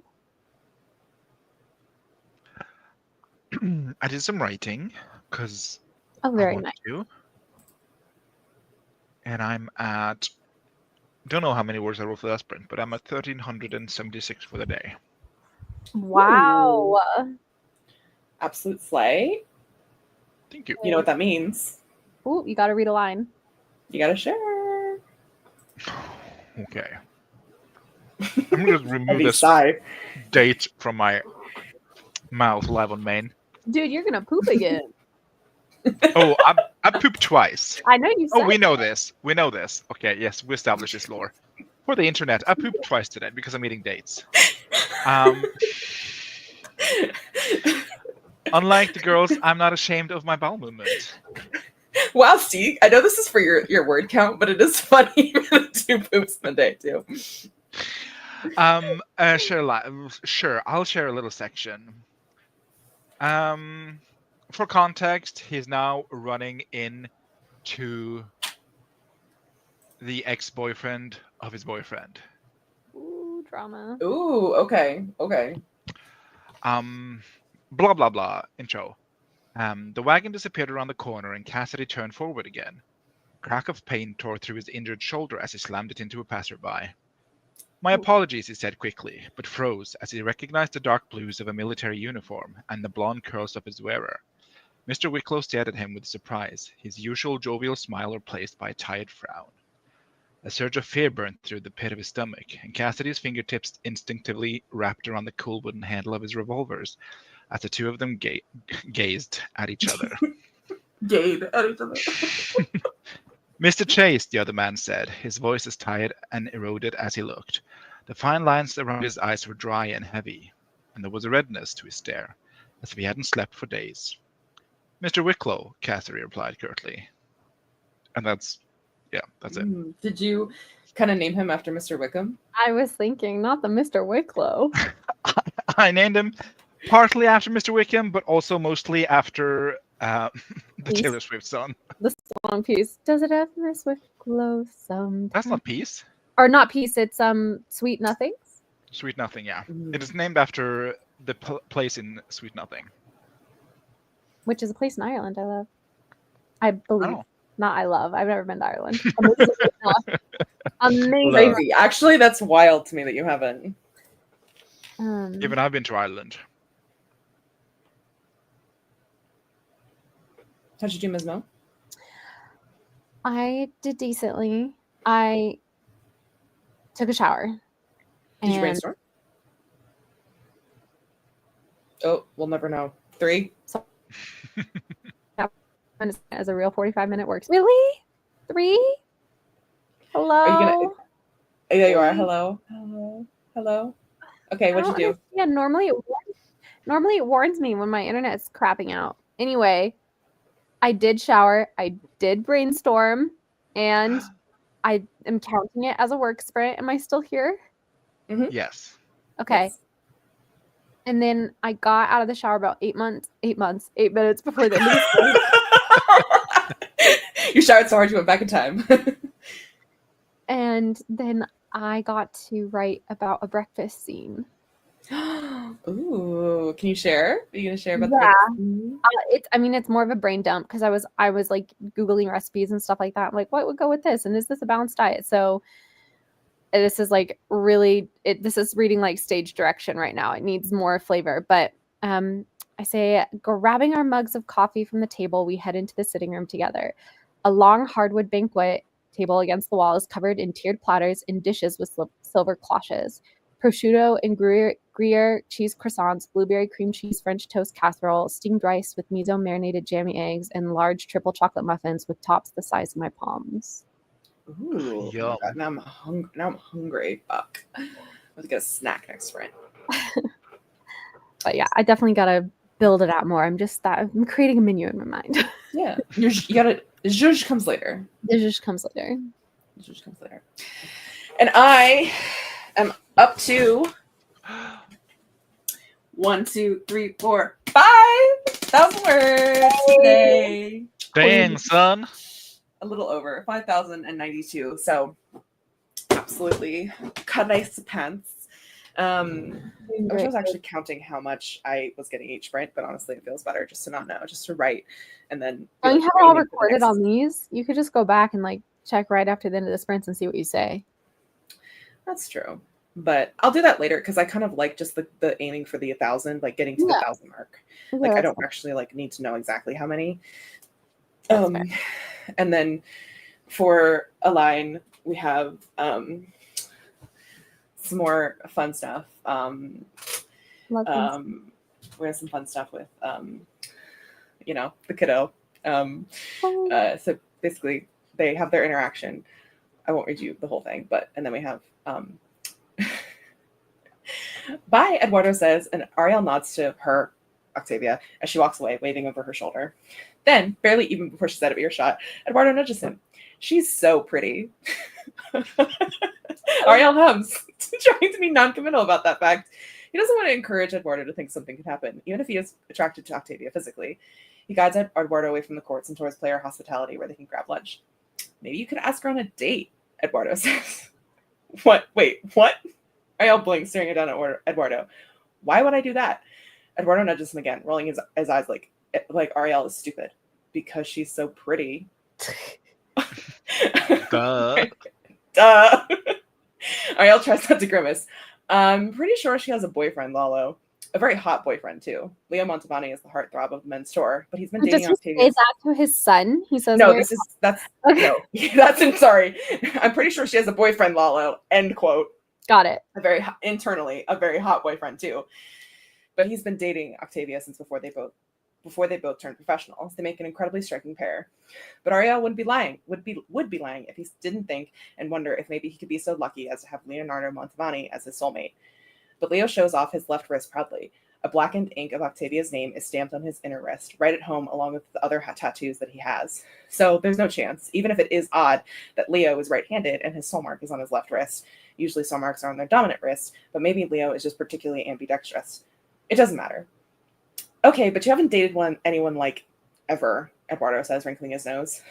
I did some writing because Oh, I very wanted nice. to. And I'm at, don't know how many words I wrote for that sprint, but I'm at 1,376 for the day. Wow. Absolute slay. Thank you. You know what that means. Ooh, you got to read a line. You got to share. Okay. I'm going to remove this sigh. date from my mouth live on main. Dude, you're going to poop again. Oh, I pooped twice. I know you said. Oh, we know this. We know this. Okay, yes, we established this lore. For the internet, I pooped twice today because I'm eating dates. Unlike the girls, I'm not ashamed of my bowel movement. Wow, Steve. I know this is for your word count, but it is funny for the 2 poops in a day, too. Sure, I'll share a little section. For context, he's now running into the ex-boyfriend of his boyfriend. Ooh, drama. Ooh, okay. Blah blah blah. Intro. The wagon disappeared around the corner and Cassidy turned forward again. A crack of pain tore through his injured shoulder as he slammed it into a passerby. My apologies, he said quickly, but froze as he recognized the dark blues of a military uniform and the blonde curls of his wearer. Mr. Wicklow stared at him with surprise, his usual jovial smile replaced by a tired frown. A surge of fear burned through the pit of his stomach, and Cassidy's fingertips instinctively wrapped around the cool wooden handle of his revolvers as the two of them gazed at each other. Gabe at each other. Mr. Chase, the other man said, his voice as tired and eroded as he looked. The fine lines around his eyes were dry and heavy, and there was a redness to his stare, as if he hadn't slept for days. Mr. Wicklow, Cassidy replied curtly. And that's it. Did you kind of name him after Mr. Wickham? I was thinking, not the Mr. Wicklow. I named him partly after Mr. Wickham, but also mostly after the Taylor Swift song. The song Peace. Does it have Miss Wicklow sometimes? That's not Peace. Or not Peace, it's Sweet Nothings. Sweet Nothing, yeah. It is named after the place in Sweet Nothing. Which is a place in Ireland I love. I believe. Oh. Not I love. I've never been to Ireland. Amazing. Crazy. Actually, that's wild to me that you haven't. Even I've been to Ireland. How'd you do, Ms. Mo? I did decently. I took a shower. Did you brainstorm? Oh, we'll never know. 3? As a real 45-minute works. Really? 3? Hello? Are you gonna? There you are. Hello. Okay, what'd you do? Yeah, normally it warns me when my internet's crapping out. Anyway, I did shower, I did brainstorm, and I am counting it as a work sprint. Am I still here? Mm-hmm. Yes. Okay. Yes. And then I got out of the shower about 8 minutes before the end of the sprint. You showered so hard you went back in time. And then I got to write about a breakfast scene. Ooh, can you share? Are you gonna share about Yeah. the It's more of a brain dump because I was like Googling recipes and stuff like that. I'm like, what would go with this? And is this a balanced diet? So this is like really, this is reading like stage direction right now. It needs more flavor. But I say, grabbing our mugs of coffee from the table, we head into the sitting room together. A long hardwood banquet table against the wall is covered in tiered platters and dishes with silver cloches. Prosciutto and Gruyere cheese croissants, blueberry cream cheese French toast casserole, steamed rice with miso marinated jammy eggs, and large triple chocolate muffins with tops the size of my palms. Ooh, Yum. oh my God, now I'm hungry. Fuck. I'm gonna get a snack next sprint. But yeah, I definitely gotta build it out more. I'm creating a menu in my mind. Yeah, you gotta. The zhuzh comes later. It just comes later. And I am up to 1, 2, 3, 4, 5. 1,000 words today. Dang, son. A little over 5,092. So absolutely cut nice pants. I wish I was actually counting how much I was getting each sprint, but honestly, it feels better just to not know, just to write and then. Don't you have it all recorded on these? You could just go back and like check right after the end of the sprints and see what you say. That's true, but I'll do that later because I kind of like just the aiming for the 1,000, like getting to the 1,000 mark. Like I don't actually like need to know exactly how many. And then for a line, we have some more fun stuff. We have some fun stuff with, the kiddo. So basically, they have their interaction. I won't read you the whole thing, and then we have bye, Eduardo says, and Ariel nods to her, Octavia, as she walks away, waving over her shoulder. Then, barely even before she's out of earshot, Eduardo nudges him. She's so pretty. Ariel hums, trying to be non-committal about that fact. He doesn't want to encourage Eduardo to think something could happen, even if he is attracted to Octavia physically. He guides Eduardo away from the courts and towards player hospitality where they can grab lunch. Maybe you could ask her on a date, Eduardo says. What? Wait, what? Ariel blinks, staring down at Eduardo. Why would I do that? Eduardo nudges him again, rolling his eyes like Ariel is stupid. Because she's so pretty. Duh. Duh. Ariel tries not to grimace. I'm pretty sure she has a boyfriend, Lalo. A very hot boyfriend, too. Leo Montavani is the heartthrob of the men's tour, but he's been dating Octavia. Does he say that to his son? He says, no, sorry. I'm pretty sure she has a boyfriend, Lalo. End quote. Got it. A very hot boyfriend, too. But he's been dating Octavia since before they both turned professionals. They make an incredibly striking pair. But Ariel would be lying if he didn't think and wonder if maybe he could be so lucky as to have Leonardo Montavani as his soulmate. But Leo shows off his left wrist proudly. A blackened ink of Octavia's name is stamped on his inner wrist, right at home along with the other tattoos that he has. So there's no chance, even if it is odd, that Leo is right-handed and his soul mark is on his left wrist. Usually soul marks are on their dominant wrist, but maybe Leo is just particularly ambidextrous. It doesn't matter. Okay, but you haven't dated anyone like ever, Eduardo says, wrinkling his nose.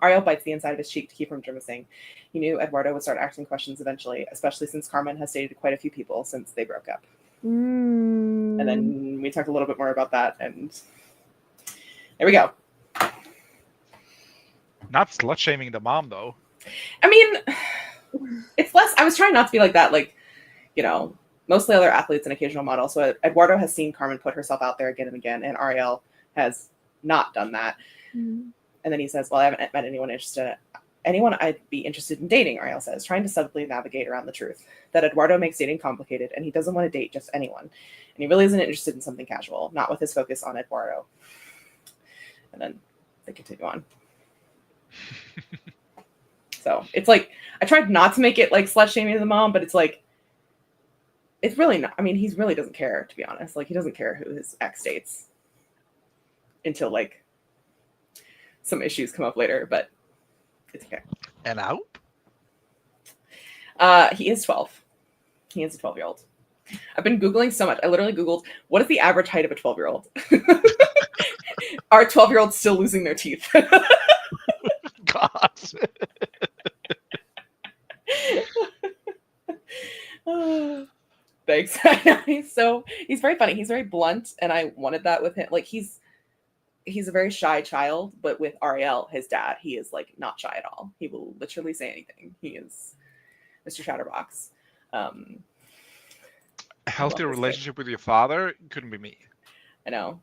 Ariel bites the inside of his cheek to keep from grimacing. He knew Eduardo would start asking questions eventually, especially since Carmen has dated quite a few people since they broke up. And then we talked a little bit more about that, and there we go. Not slut-shaming the mom, though. I mean, it's less... I was trying not to be like that, mostly other athletes and occasional models. So Eduardo has seen Carmen put herself out there again and again, and Ariel has not done that. And then he says, well, I haven't met anyone I'd be interested in dating, Ariel says, trying to subtly navigate around the truth. That Eduardo makes dating complicated, and he doesn't want to date just anyone. And he really isn't interested in something casual, not with his focus on Eduardo. And then they continue on. So it's like, I tried not to make it like slut-shaming to the mom, but it's like, it's really not. I mean, he really doesn't care, to be honest. Like, he doesn't care who his ex dates until like some issues come up later, but it's okay. And out? He is 12. He is a 12-year-old. I've been Googling so much. I literally Googled, what is the average height of a 12-year-old? Are 12-year-olds still losing their teeth? God. Thanks. He's very funny. He's very blunt, and I wanted that with him. Like, he's a very shy child, but with Ariel, his dad, he is like not shy at all. He will literally say anything. He is Mr. Chatterbox. A healthy relationship with your father couldn't be me. I know.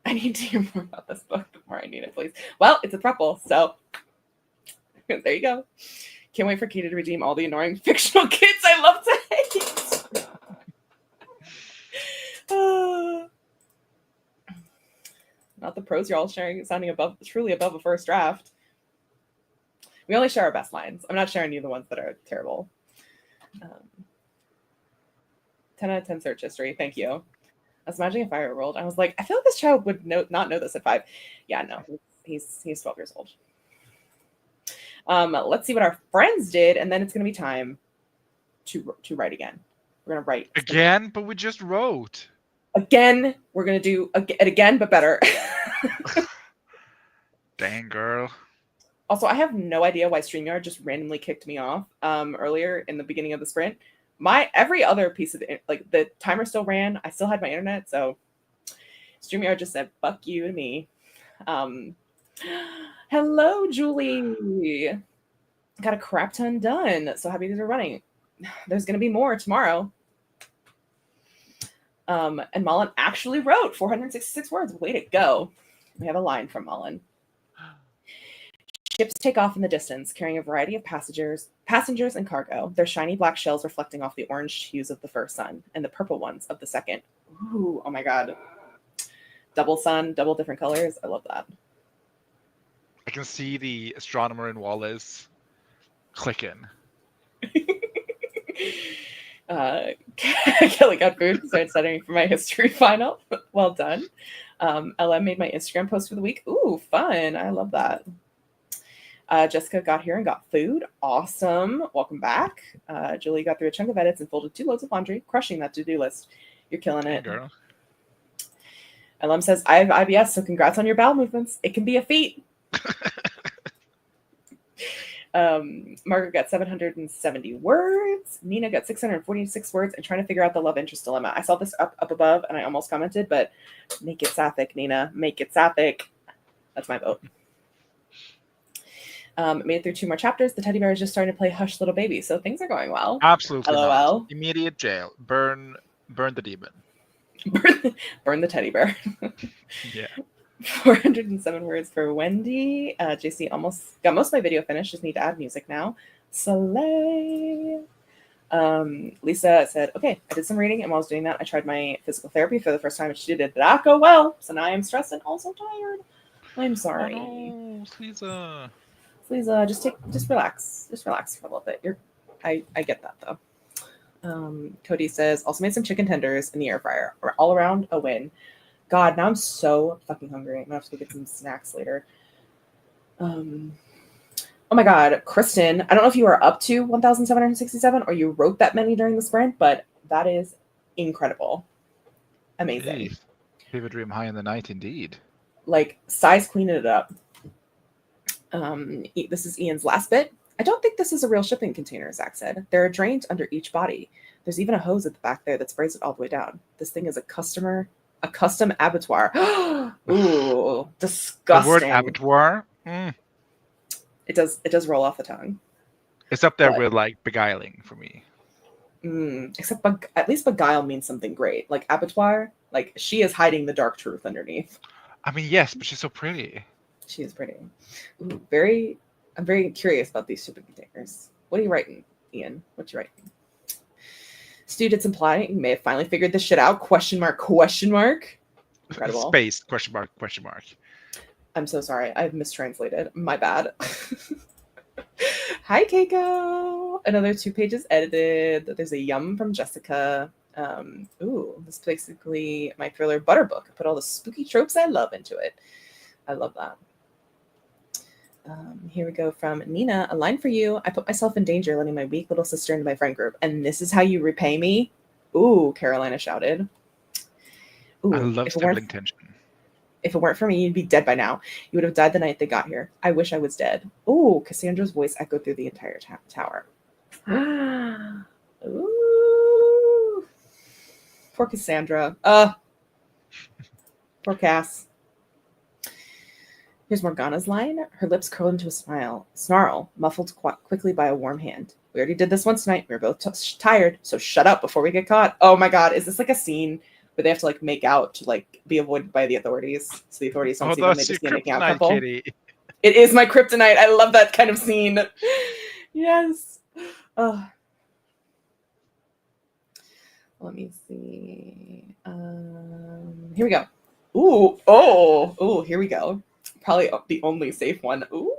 I need to hear more about this book the more I need it, please. Well, it's a throuple, so there you go. Can't wait for Katie to redeem all the annoying fictional kids I love to hate. Not the pros you're all sharing, sounding truly above a first draft. We only share our best lines. I'm not sharing you the ones that are terrible. 10 out of 10 search history. Thank you. I was imagining a 5-year-old. I was like, I feel like this child would not know this at 5. Yeah, no, he's 12 years old. Let's see what our friends did, and then it's going to be time to write again. We're going to write again, but we just wrote. Again, we're going to do it again, but better. Dang, girl. Also, I have no idea why StreamYard just randomly kicked me off earlier in the beginning of the sprint. Every other piece of the timer still ran. I still had my internet, so StreamYard just said "fuck you" to me. Hello, Julie. Got a crap ton done. So happy these are running. There's going to be more tomorrow. And Mullen actually wrote 466 words. Way to go. We have a line from Mullen. Ships take off in the distance, carrying a variety of passengers and cargo, their shiny black shells reflecting off the orange hues of the first sun and the purple ones of the second. Ooh, oh my God. Double sun, double different colors. I love that. I can see the astronomer in Wallace clicking. Kelly got food, started studying for my history final. Well done. LM made my Instagram post for the week. Ooh, fun. I love that. Jessica got here and got food. Awesome. Welcome back. Julie got through a chunk of edits and folded 2 loads of laundry, crushing that to-do list. You're killing it. Girl. LM says, I have IBS, so congrats on your bowel movements. It can be a feat. Margaret got 770 words. Nina got 646 words and trying to figure out the love interest dilemma. I saw this up above and I almost commented, but make it sapphic, Nina. Make it sapphic. That's my vote. Made it through 2 more chapters. The teddy bear is just starting to play Hush Little Baby, so things are going well. Absolutely LOL. not. Immediate jail. Burn the demon. Burn the teddy bear. Yeah. 407 words for Wendy. JC almost got most of my video finished. Just need to add music now. Slay. Lisa said, okay, I did some reading, and while I was doing that, I tried my physical therapy for the first time, and she did not go well. So now I am stressed and also tired. I'm sorry. Oh, no, Lisa. Lisa, just relax. Just relax for a little bit. I get that though. Cody says, also made some chicken tenders in the air fryer. All around a win. God, now I'm so fucking hungry. I'm gonna have to go get some snacks later. Oh my God, Kristen, I don't know if you are up to 1,767 or you wrote that many during the sprint, but that is incredible. Amazing. Hey, fever dream high in the night indeed. Like, size cleaning it up. This is Ian's last bit. I don't think this is a real shipping container, Zach said. There are drains under each body. There's even a hose at the back there that sprays it all the way down. This thing is a custom abattoir. Ooh, disgusting. The word abattoir? Mm. It does roll off the tongue. It's up there with like beguiling for me. Except at least beguile means something great. Like abattoir, like she is hiding the dark truth underneath. I mean, yes, but she's so pretty. She is pretty. Ooh, I'm very curious about these shipping containers. What are you writing, Ian? What you writing? Stu did some plotting. You may have finally figured this shit out. Question mark. Incredible. Space, question mark. I'm so sorry. I've mistranslated. My bad. Hi, Keiko. Another 2 pages edited. There's a yum from Jessica. This is basically my thriller butter book. I put all the spooky tropes I love into it. I love that. Here we go from Nina. A line for you. I put myself in danger letting my weak little sister into my friend group. And this is how you repay me? Ooh, Carolina shouted. Ooh, I love sibling tension. If it weren't for me, you'd be dead by now. You would have died the night they got here. I wish I was dead. Ooh, Cassandra's voice echoed through the entire tower. Ooh. Poor Cassandra. Poor Cass. Here's Morgana's line. Her lips curled into a snarl, muffled quickly by a warm hand. We already did this once tonight. We were both tired, so shut up before we get caught. Oh my God, is this like a scene where they have to like make out to like be avoided by the authorities? So the authorities don't see them, they just be a making out couple. Kitty. It is my kryptonite. I love that kind of scene. Yes. Let me see. Here we go. Ooh, here we go. Probably the only safe one. Ooh.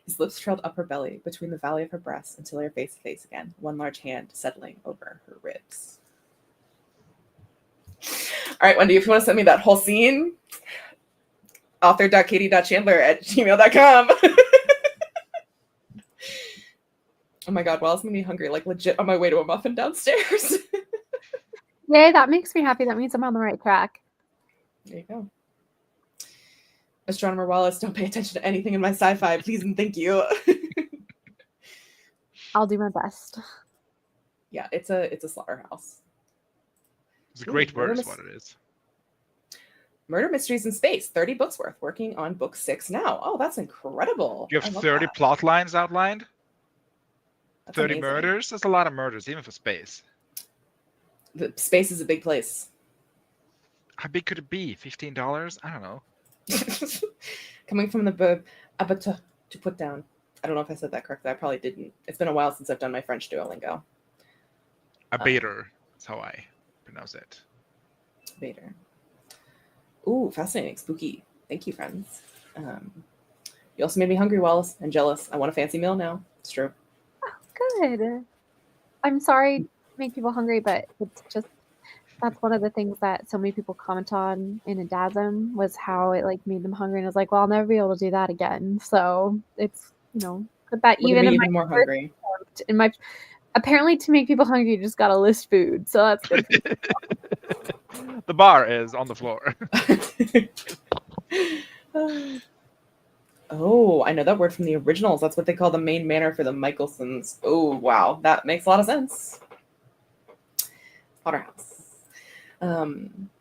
His lips trailed up her belly between the valley of her breasts until they were face to face again, one large hand settling over her ribs. All right, Wendy, if you want to send me that whole scene, author.katie.chandler@gmail.com. Oh my God, well, it's made me hungry, like legit on my way to a muffin downstairs. Yay, that makes me happy. That means I'm on the right track. There you go. Astronomer Wallace, don't pay attention to anything in my sci-fi, please and thank you. I'll do my best. Yeah, it's a slaughterhouse. It's a great word, murder is what it is. Murder Mysteries in Space, 30 books worth. Working on book 6 now. Oh, that's incredible. You have 30 plot lines outlined? That's 30 amazing. murders? That's a lot of murders, even for space. The space is a big place. How big could it be? $15? I don't know. Coming from the verb abattre, to put down. I don't know if I said that correctly. I probably didn't. It's been a while since I've done my French Duolingo. Abater. That's how I pronounce it. Vader. Ooh, fascinating. Spooky. Thank you, friends. You also made me hungry, Wallace, and jealous. I want a fancy meal now. It's true. Oh, good. I'm sorry to make people hungry, but it's just that's one of the things that so many people comment on in Adasm was how it like made them hungry, and I was like, well, I'll never be able to do that again. So it's put that Even in more hungry. In my apparently to make people hungry, you just gotta list food. So that's good. The bar is on the floor. Oh, I know that word from the originals. That's what they call the main manor for the Michelsons. Oh, wow. That makes a lot of sense. Slaughterhouse.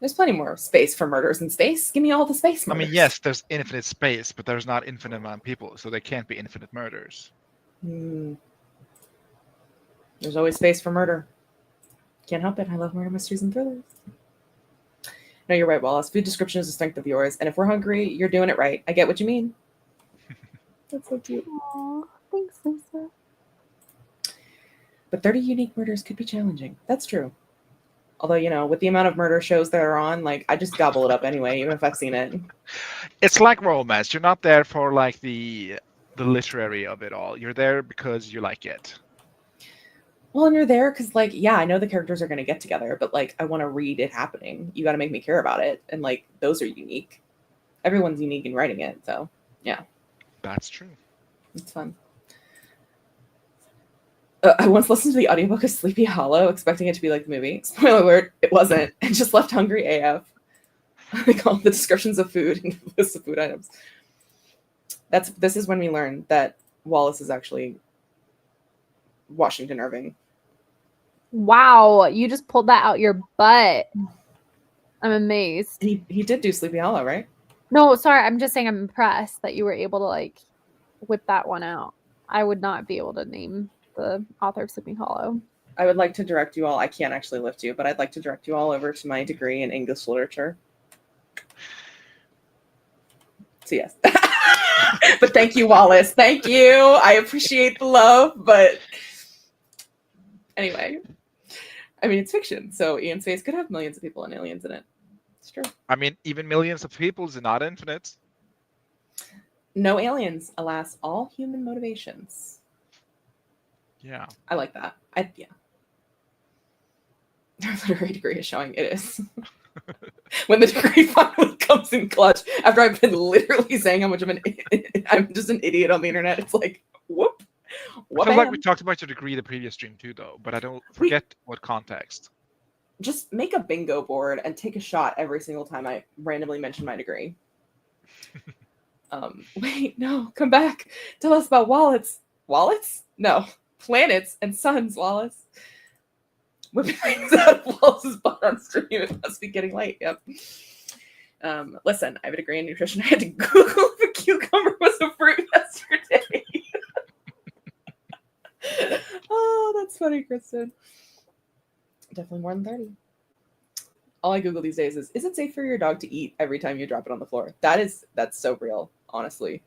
There's plenty more space for murders in space. Give me all the space murders. I mean, yes, there's infinite space, but there's not infinite amount of people, so there can't be infinite murders. There's always space for murder. Can't help it. I love murder mysteries and thrillers. No, you're right, Wallace. Food description is a strength of yours, and if we're hungry, you're doing it right. I get what you mean. That's so cute. Aww, thanks, Lisa. But 30 unique murders could be challenging. That's true. Although, with the amount of murder shows that are on, like, I just gobble it up anyway, even if I've seen it. It's like romance. You're not there for, like, the literary of it all. You're there because you like it. Well, and you're there because, like, yeah, I know the characters are going to get together, but, like, I want to read it happening. You got to make me care about it. And, like, those are unique. Everyone's unique in writing it, so, yeah. That's true. It's fun. I once listened to the audiobook of Sleepy Hollow, expecting it to be like the movie. Spoiler alert, it wasn't. And just left hungry AF. They call the descriptions of food and lists of food items. This is when we learn that Wallace is actually Washington Irving. Wow, you just pulled that out your butt. I'm amazed. He did do Sleepy Hollow, right? No, sorry, I'm just saying I'm impressed that you were able to like whip that one out. I would not be able to name the author of Sleeping Hollow. I would like to direct you all. I can't actually lift you, but I'd like to direct you all over to my degree in English literature. So yes. But thank you, Wallace. Thank you. I appreciate the love, but anyway. I mean, it's fiction, so Ian Space could have millions of people and aliens in it. It's true. I mean, even millions of people is not infinite. No aliens, alas, all human motivations. Yeah. I like that. Yeah. Our literary degree is showing it is. When the degree finally comes in clutch, after I've been literally saying how much of I'm just an idiot on the internet, it's like, whoop. I feel like we talked about your degree the previous stream too, though, but I don't forget what context. Just make a bingo board and take a shot every single time I randomly mention my degree. Wait, no, come back. Tell us about wallets. Wallets? No. Planets and suns, Wallace. Whipping things out of Wallace's butt on stream. It must be getting late. Yep. Listen, I have a degree in nutrition. I had to Google if a cucumber was a fruit yesterday. Oh, that's funny, Kristen. Definitely more than 30. All I Google these days is it safe for your dog to eat every time you drop it on the floor? That's so real, honestly.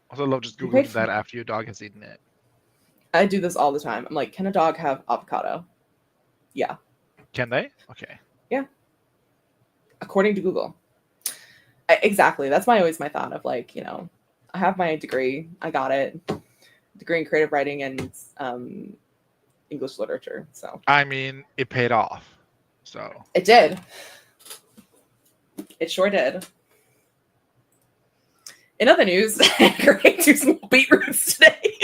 Also, love just Googling that after your dog has eaten it. I do this all the time. I'm like, can a dog have avocado? Yeah. Can they? Okay. Yeah. According to Google. Exactly. That's always my thought of like, I have my degree. I got it. Degree in creative writing and English literature. So. I mean, it paid off. So. It did. It sure did. In other news, Greg do some beetroots today.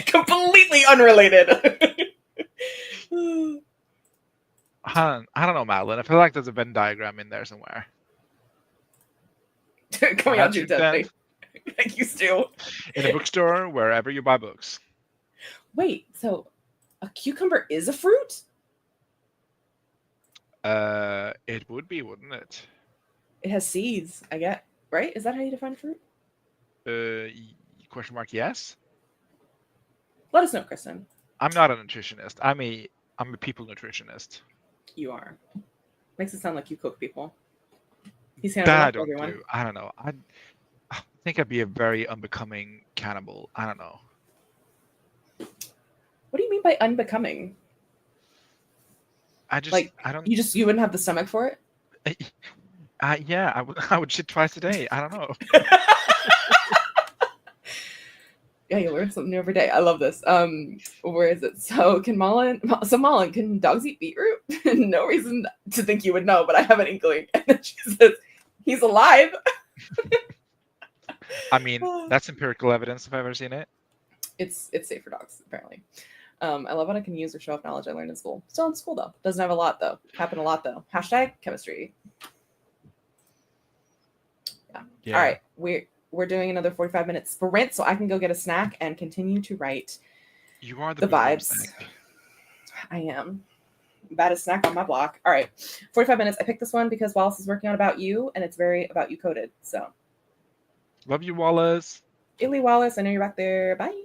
Completely unrelated. I don't know, Madeline. I feel like there's a Venn diagram in there somewhere. Coming out June 10th. Then, Thank you, Stu. in a bookstore, wherever you buy books. Wait, so a cucumber is a fruit? It would be, wouldn't it? It has seeds, I get. Right? Is that how you define fruit? Question mark, yes? Let us know, Kristen. I'm not a nutritionist. I'm a people nutritionist. You are. Makes it sound like you cook people. He's handling That I up don't everyone. do. I don't know. I think I'd be a very unbecoming cannibal. I don't know. What do you mean by unbecoming? I don't. You wouldn't have the stomach for it? Yeah, I would shit twice a day. I don't know. Yeah, you learn something new every day. I love this. Where is it? So Mullen, can dogs eat beetroot? No reason to think you would know, but I have an inkling. And then she says, he's alive. I mean, that's empirical evidence if I've ever seen it. It's safe for dogs, apparently. I love when I can use or show off knowledge I learned in school. Still in school though. Doesn't have a lot though. Happen a lot though. Hashtag chemistry. Yeah. All right. We're doing another 45-minute sprint, so I can go get a snack and continue to write. You are the vibes. Snack. I am. Baddest snack on my block. All right. 45 minutes. I picked this one because Wallace is working on About You, and it's very About You coded. So. Love you, Wallace. Illy Wallace, I know you're back there. Bye.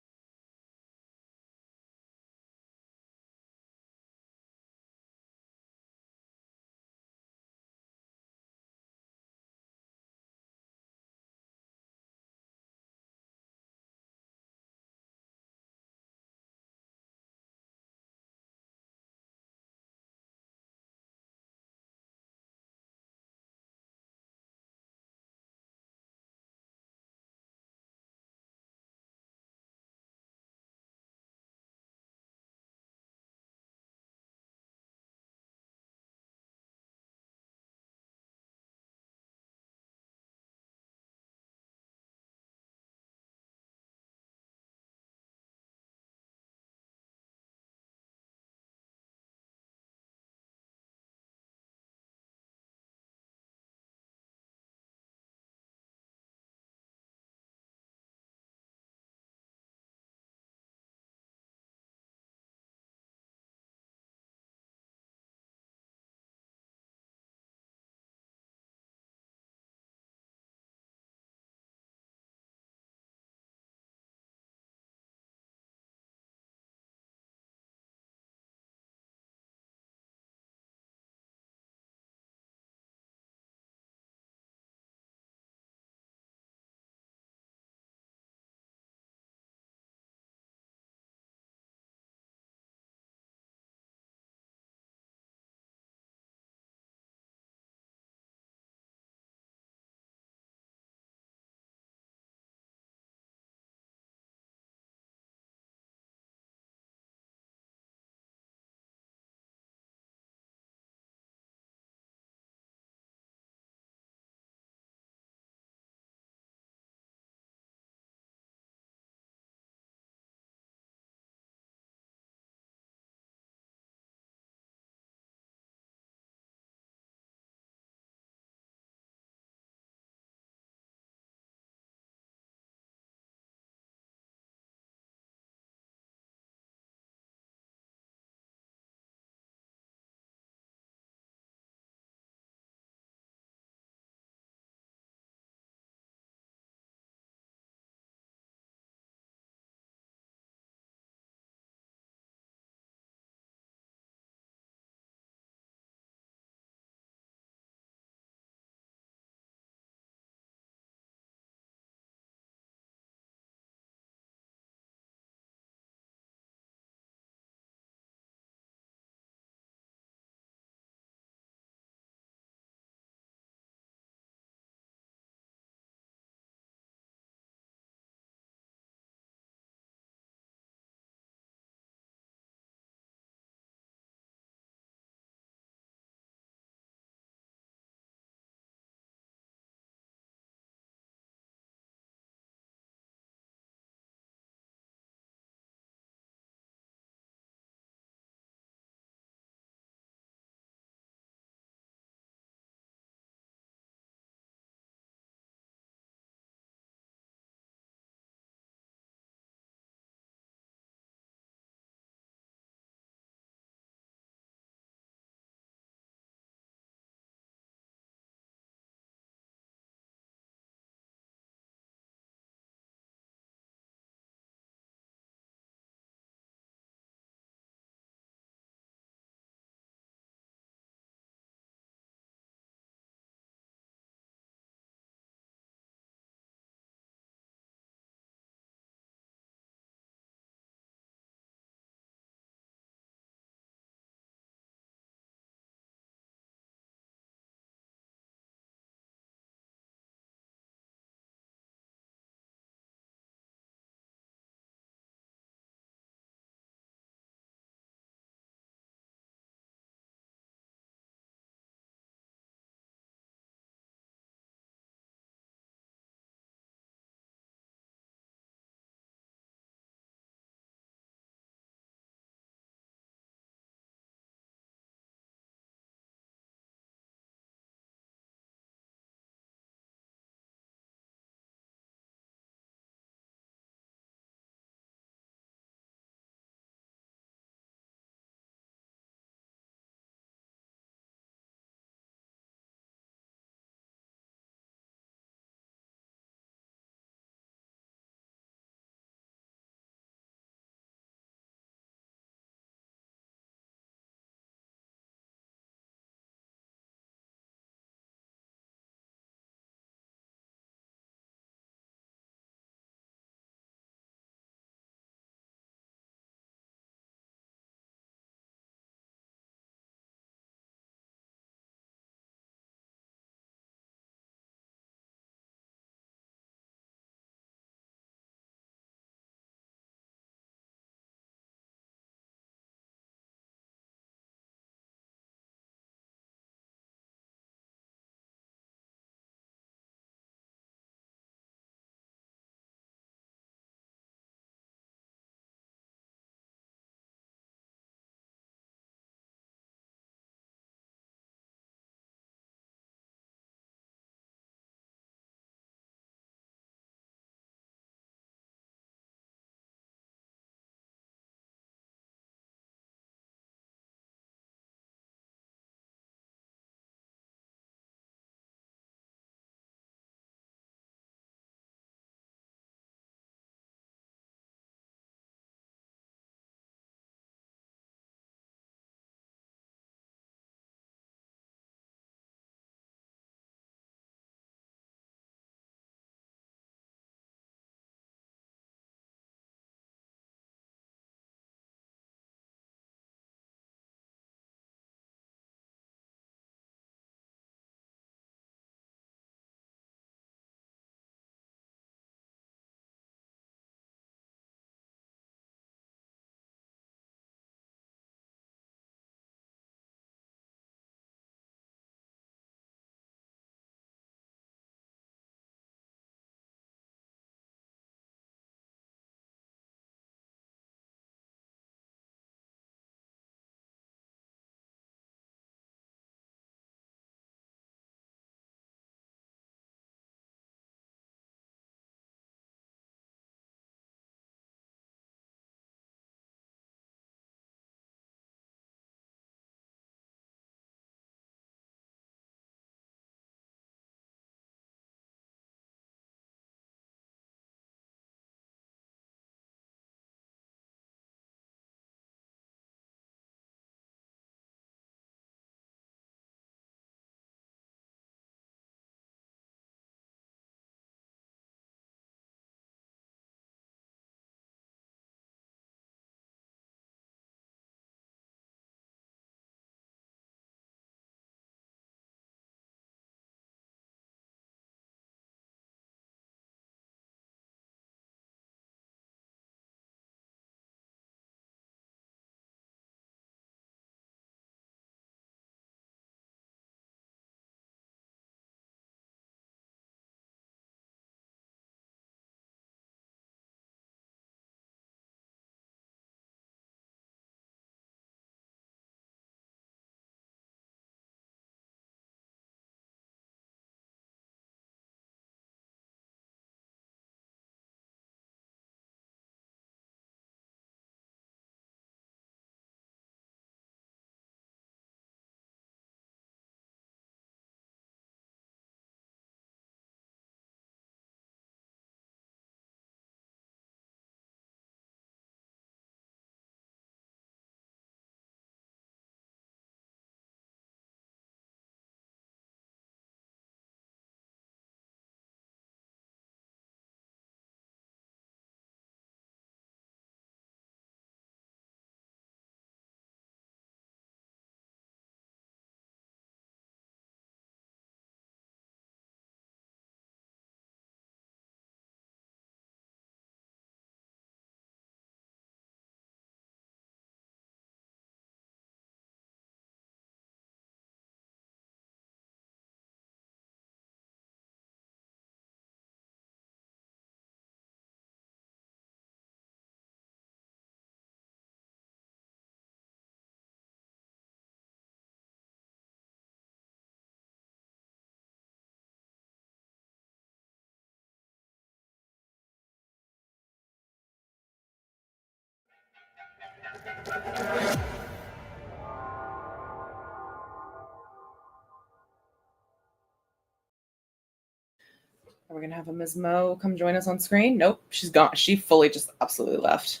Are we going to have a Ms. Mo come join us on screen? Nope, she's gone. She fully just absolutely left.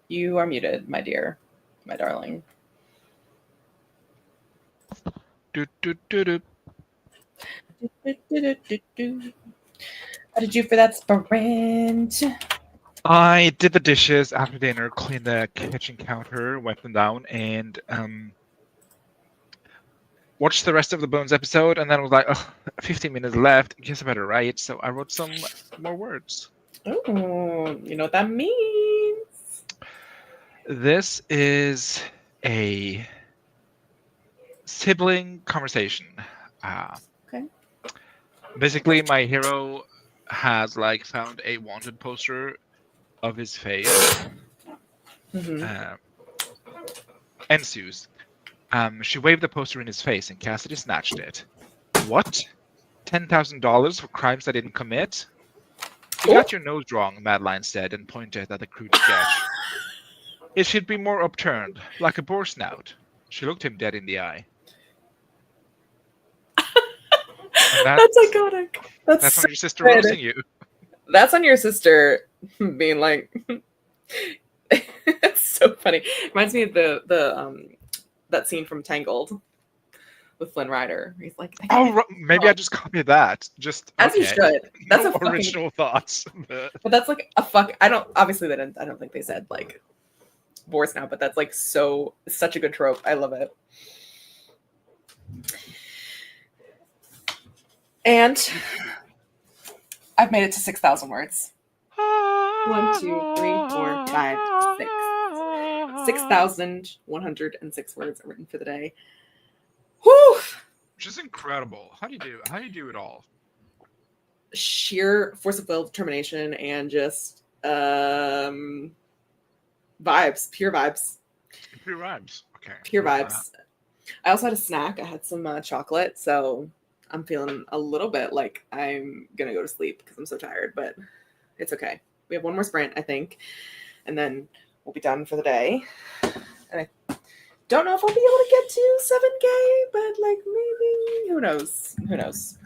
You are muted, my dear, my darling. Do, do, do, do. How did you for that sprint? I did the dishes after dinner, cleaned the kitchen counter, wiped them down, and watched the rest of the Bones episode, and then I was like, oh, 15 minutes left. Guess I better write. So I wrote some more words. Oh, you know what that means? This is a sibling conversation. Okay. Basically, my hero has like found a wanted poster of his face. Mm-hmm. Ensues. She waved the poster in his face, and Cassidy snatched it. What? $10,000 for crimes I didn't commit? You got your nose wrong, Madeline said, and pointed at the crude sketch. It should be more upturned, like a boar snout. She looked him dead in the eye. That's iconic. That's on so your sister good. roasting you. That's on your sister being like, it's so funny. Reminds me of the that scene from Tangled with Flynn Rider. He's like, Maybe I just copied that. Just as you should. That's no a original thoughts. But that's like a fuck. I don't think they said like boars now, but that's like such a good trope. I love it. And I've made it to 6,000 words. 1, 2, 3, 4, 5, 6. 6,106 words are written for the day. Whew! Which is incredible. How do you do it all? Sheer force of will, determination, and just vibes, pure vibes. Pure vibes. Okay. Pure vibes. I also had a snack. I had some chocolate, so I'm feeling a little bit like I'm gonna go to sleep because I'm so tired, but it's okay. We have one more sprint, I think, and then we'll be done for the day. And I don't know if I'll be able to get to 7K, but like maybe, who knows? Who knows?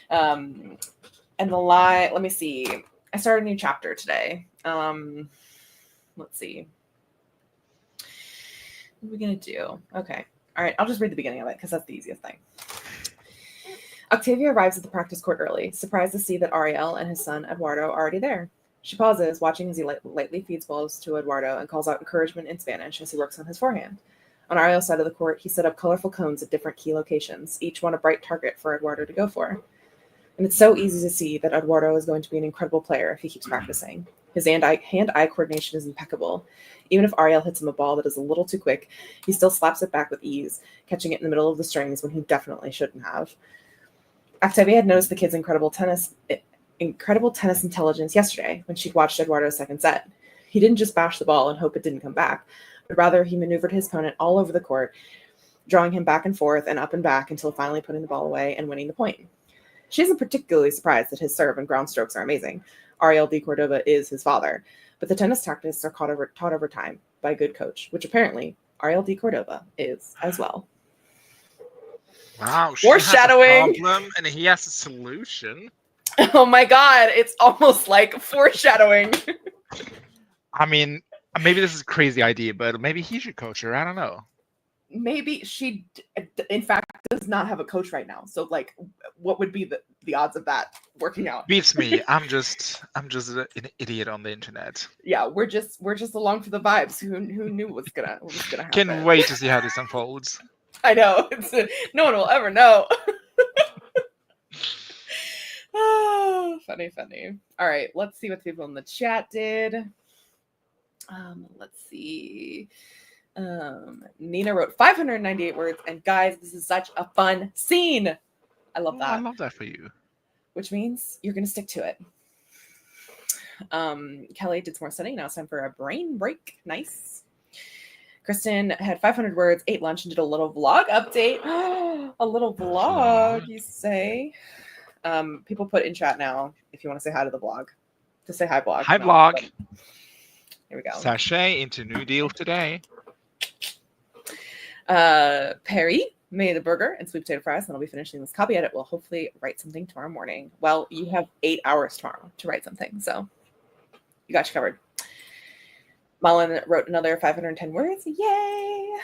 And let me see. I started a new chapter today. Let's see. What are we gonna do? Okay. All right, I'll just read the beginning of it because that's the easiest thing. Octavia arrives at the practice court early, surprised to see that Ariel and his son Eduardo are already there. She pauses, watching as he lightly feeds balls to Eduardo and calls out encouragement in Spanish as he works on his forehand. On Ariel's side of the court, he set up colorful cones at different key locations, each one a bright target for Eduardo to go for. And it's so easy to see that Eduardo is going to be an incredible player if he keeps practicing. His hand-eye coordination is impeccable. Even if Ariel hits him a ball that is a little too quick, he still slaps it back with ease, catching it in the middle of the strings when he definitely shouldn't have. Octavia had noticed the kid's incredible tennis intelligence yesterday when she'd watched Eduardo's second set. He didn't just bash the ball and hope it didn't come back, but rather he maneuvered his opponent all over the court, drawing him back and forth and up and back until finally putting the ball away and winning the point. She isn't particularly surprised that his serve and ground strokes are amazing. Ariel de Cordova is his father, but the tennis tactics are taught over time by a good coach, which apparently Ariel de Cordova is as well. Wow, foreshadowing. She has a problem and he has a solution. Oh my god, it's almost like foreshadowing. I mean, maybe this is a crazy idea, but maybe he should coach her. I don't know. Maybe she, in fact, does not have a coach right now. So, like, what would be the odds of that working out? Beats me. I'm just an idiot on the internet. Yeah, we're just along for the vibes. Who knew what was gonna happen? Can't wait to see how this unfolds. I know. No one will ever know. Oh, funny. All right, let's see what the people in the chat did. Let's see. Nina wrote 598 words, and guys, this is such a fun scene. I love that. I love that for you. Which means you're gonna stick to it. Kelly did some more studying. Now it's time for a brain break. Nice. Kristen had 500 words, ate lunch, and did a little vlog update. A little vlog, you say? People put in chat now if you want to say hi to the vlog. Just say hi, blog. Hi, blog. Here we go. Sachet into New Deal today. Perry made a burger and sweet potato fries, and I'll be finishing this copy edit. We'll hopefully write something tomorrow morning. Well, you have 8 hours tomorrow to write something, so you got you covered. Mullen wrote another 510 words. Yay!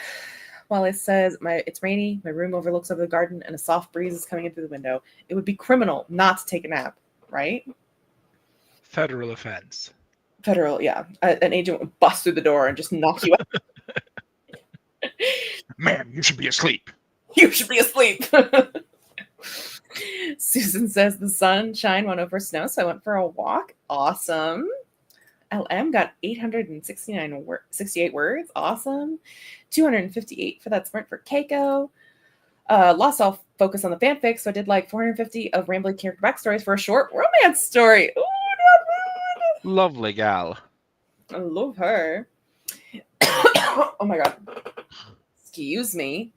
Wally says, it's rainy, my room overlooks over the garden, and a soft breeze is coming in through the window. It would be criminal not to take a nap, right? Federal offense. Federal, yeah. An agent would bust through the door and just knock you out. Man, you should be asleep. You should be asleep. Susan says the sunshine went over snow, so I went for a walk. Awesome. LM got 68 words. Awesome. 258 for that sprint for Keiko. Lost all focus on the fanfic, so I did like 450 of rambling character backstories for a short romance story. Ooh, not bad. Lovely gal. I love her. Oh my god. Excuse me.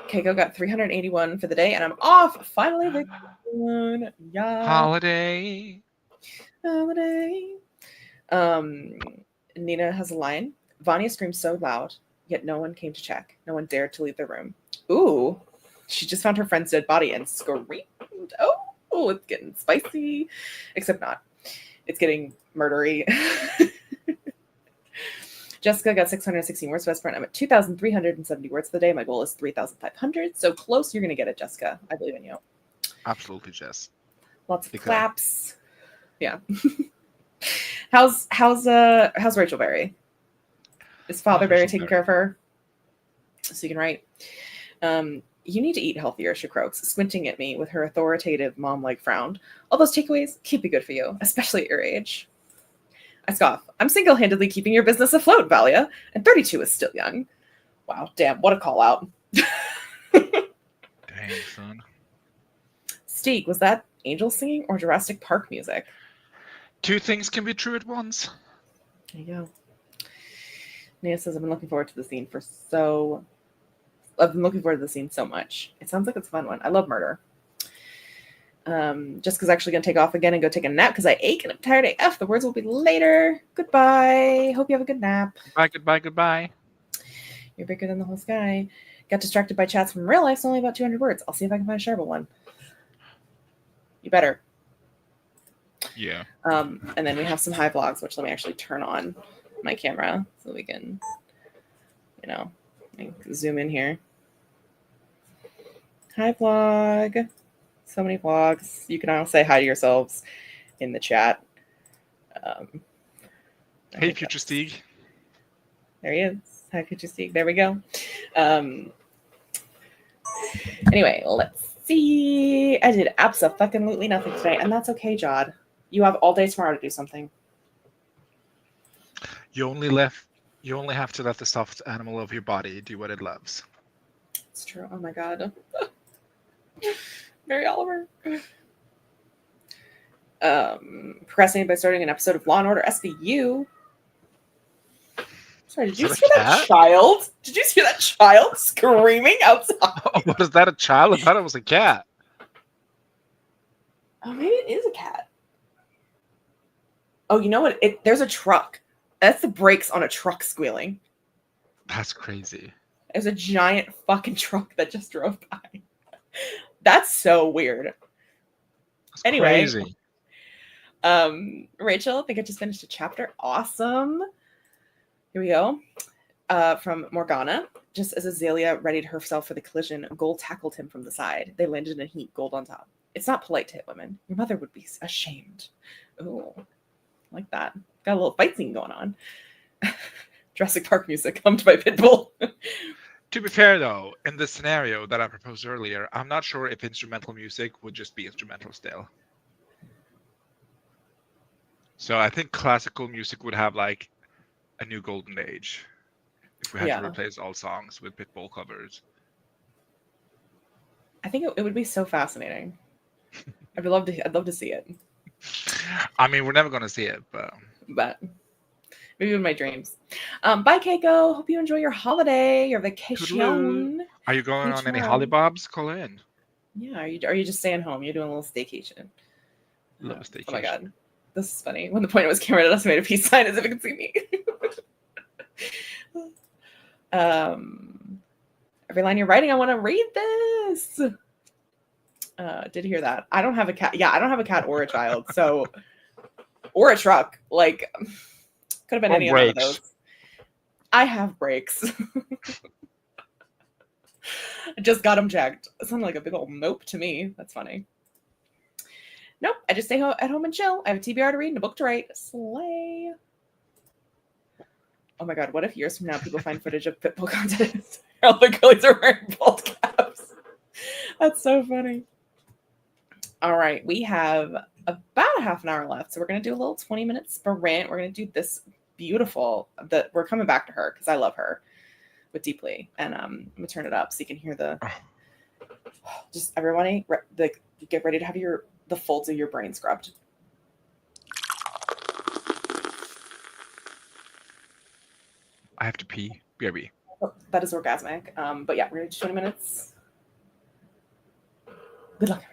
Keiko got 381 for the day, and I'm off. Finally, vacation. Yeah. Holiday. Nina has a line. Vanya screamed so loud, yet no one came to check. No one dared to leave the room. Ooh, she just found her friend's dead body and screamed. Oh, it's getting spicy. Except not. It's getting murdery. Jessica got 616 words for best friend. I'm at 2,370 words for the day. My goal is 3,500. So close, you're going to get it, Jessica. I believe in you. Absolutely, Jess. Lots of claps. Yeah. How's Rachel Berry? Is Father Berry taking care of her? So you can write. You need to eat healthier, she croaks, squinting at me with her authoritative mom-like frown. All those takeaways can't be good for you, especially at your age. I scoff. I'm single-handedly keeping your business afloat, Valia, and 32 is still young. Wow, damn, what a call-out. Dang, son. Steeg, was that angel singing or Jurassic Park music? Two things can be true at once. There you go. Nia says, I've been looking forward to the scene so much. It sounds like it's a fun one. I love murder. Jessica's actually going to take off again and go take a nap because I ache and I'm tired AF. The words will be later. Goodbye. Hope you have a good nap. Goodbye. You're bigger than the whole sky. Got distracted by chats from real life. It's only about 200 words. I'll see if I can find a shareable one. You better. Yeah. And then we have some high vlogs, which let me actually turn on my camera so we can, zoom in here. Hi, vlog. So many vlogs. You can all say hi to yourselves in the chat. Hey, Future Steeg. There he is. Hi, Future Steeg. There we go. Anyway, let's see. I did abso-fucking-lutely nothing today, and that's okay, Jod. You have all day tomorrow to do something. You only have to let the soft animal of your body do what it loves. It's true. Oh my god. Mary Oliver. Procrastinating by starting an episode of Law and Order SVU. Sorry, did you hear that child? Did you hear that child screaming outside? Oh, what is that, a child? I thought it was a cat. Oh, maybe it is a cat. Oh, you know what? There's a truck. That's the brakes on a truck squealing. That's crazy. There's a giant fucking truck that just drove by. That's so weird. That's anyway, crazy. Rachel, I think I just finished a chapter. Awesome. Here we go. From Morgana. Just as Azalea readied herself for the collision, Gold tackled him from the side. They landed in a heap, Gold on top. It's not polite to hit women. Your mother would be ashamed. Ooh, like that. Got a little fight scene going on. Jurassic Park music hummed by Pitbull. To be fair, though, in the scenario that I proposed earlier, I'm not sure if instrumental music would just be instrumental still. So I think classical music would have like a new golden age if we had to replace all songs with Pitbull covers. I think it would be so fascinating. I'd love to see it. I mean, we're never going to see it, but maybe in my dreams. Bye, Keiko. Hope you enjoy your holiday, your vacation. Toodaloo. Are you going on any hollybobs? Call in. Yeah. Are you just staying home? You're doing a little staycation. Love a staycation. Oh my god. This is funny. When the pointer was camera, it also made a peace sign as if it could see me. Every line you're writing, I want to read this. Did hear that. I don't have a cat. Yeah, I don't have a cat or a child. So, or a truck. Like, could have been Or any one of brakes. those. I have brakes. I just got them checked. It sounded like a big old nope to me. That's funny. Nope. I just stay at home and chill. I have a TBR to read and a book to write. Slay. Oh my god, what if years from now people find footage of Pitbull contests? All the girlies are wearing bald caps. That's so funny. All right, we have about a half an hour left. So we're going to do a little 20-minute sprint. We're going to do this beautiful, we're coming back to her because I love her with Deeply. And I'm going to turn it up so you can hear just everybody, get ready to have the folds of your brain scrubbed. I have to pee. BRB. That is orgasmic. But yeah, we're going to do 20 minutes. Good luck, everyone.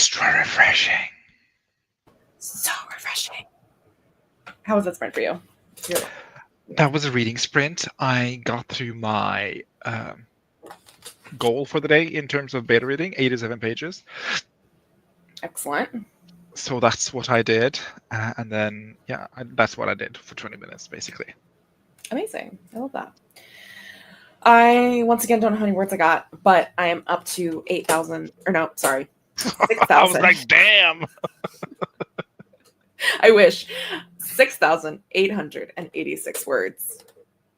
extra refreshing. So refreshing. How was that sprint for you? That was a reading sprint. I got through my goal for the day in terms of beta reading, 87 pages. Excellent. So that's what I did. And then, that's what I did for 20 minutes, basically. Amazing. I love that. I, once again, don't know how many words I got, but I am up to 8,000, or no, sorry, 6,000. I was like, damn. I wish. 6,886 words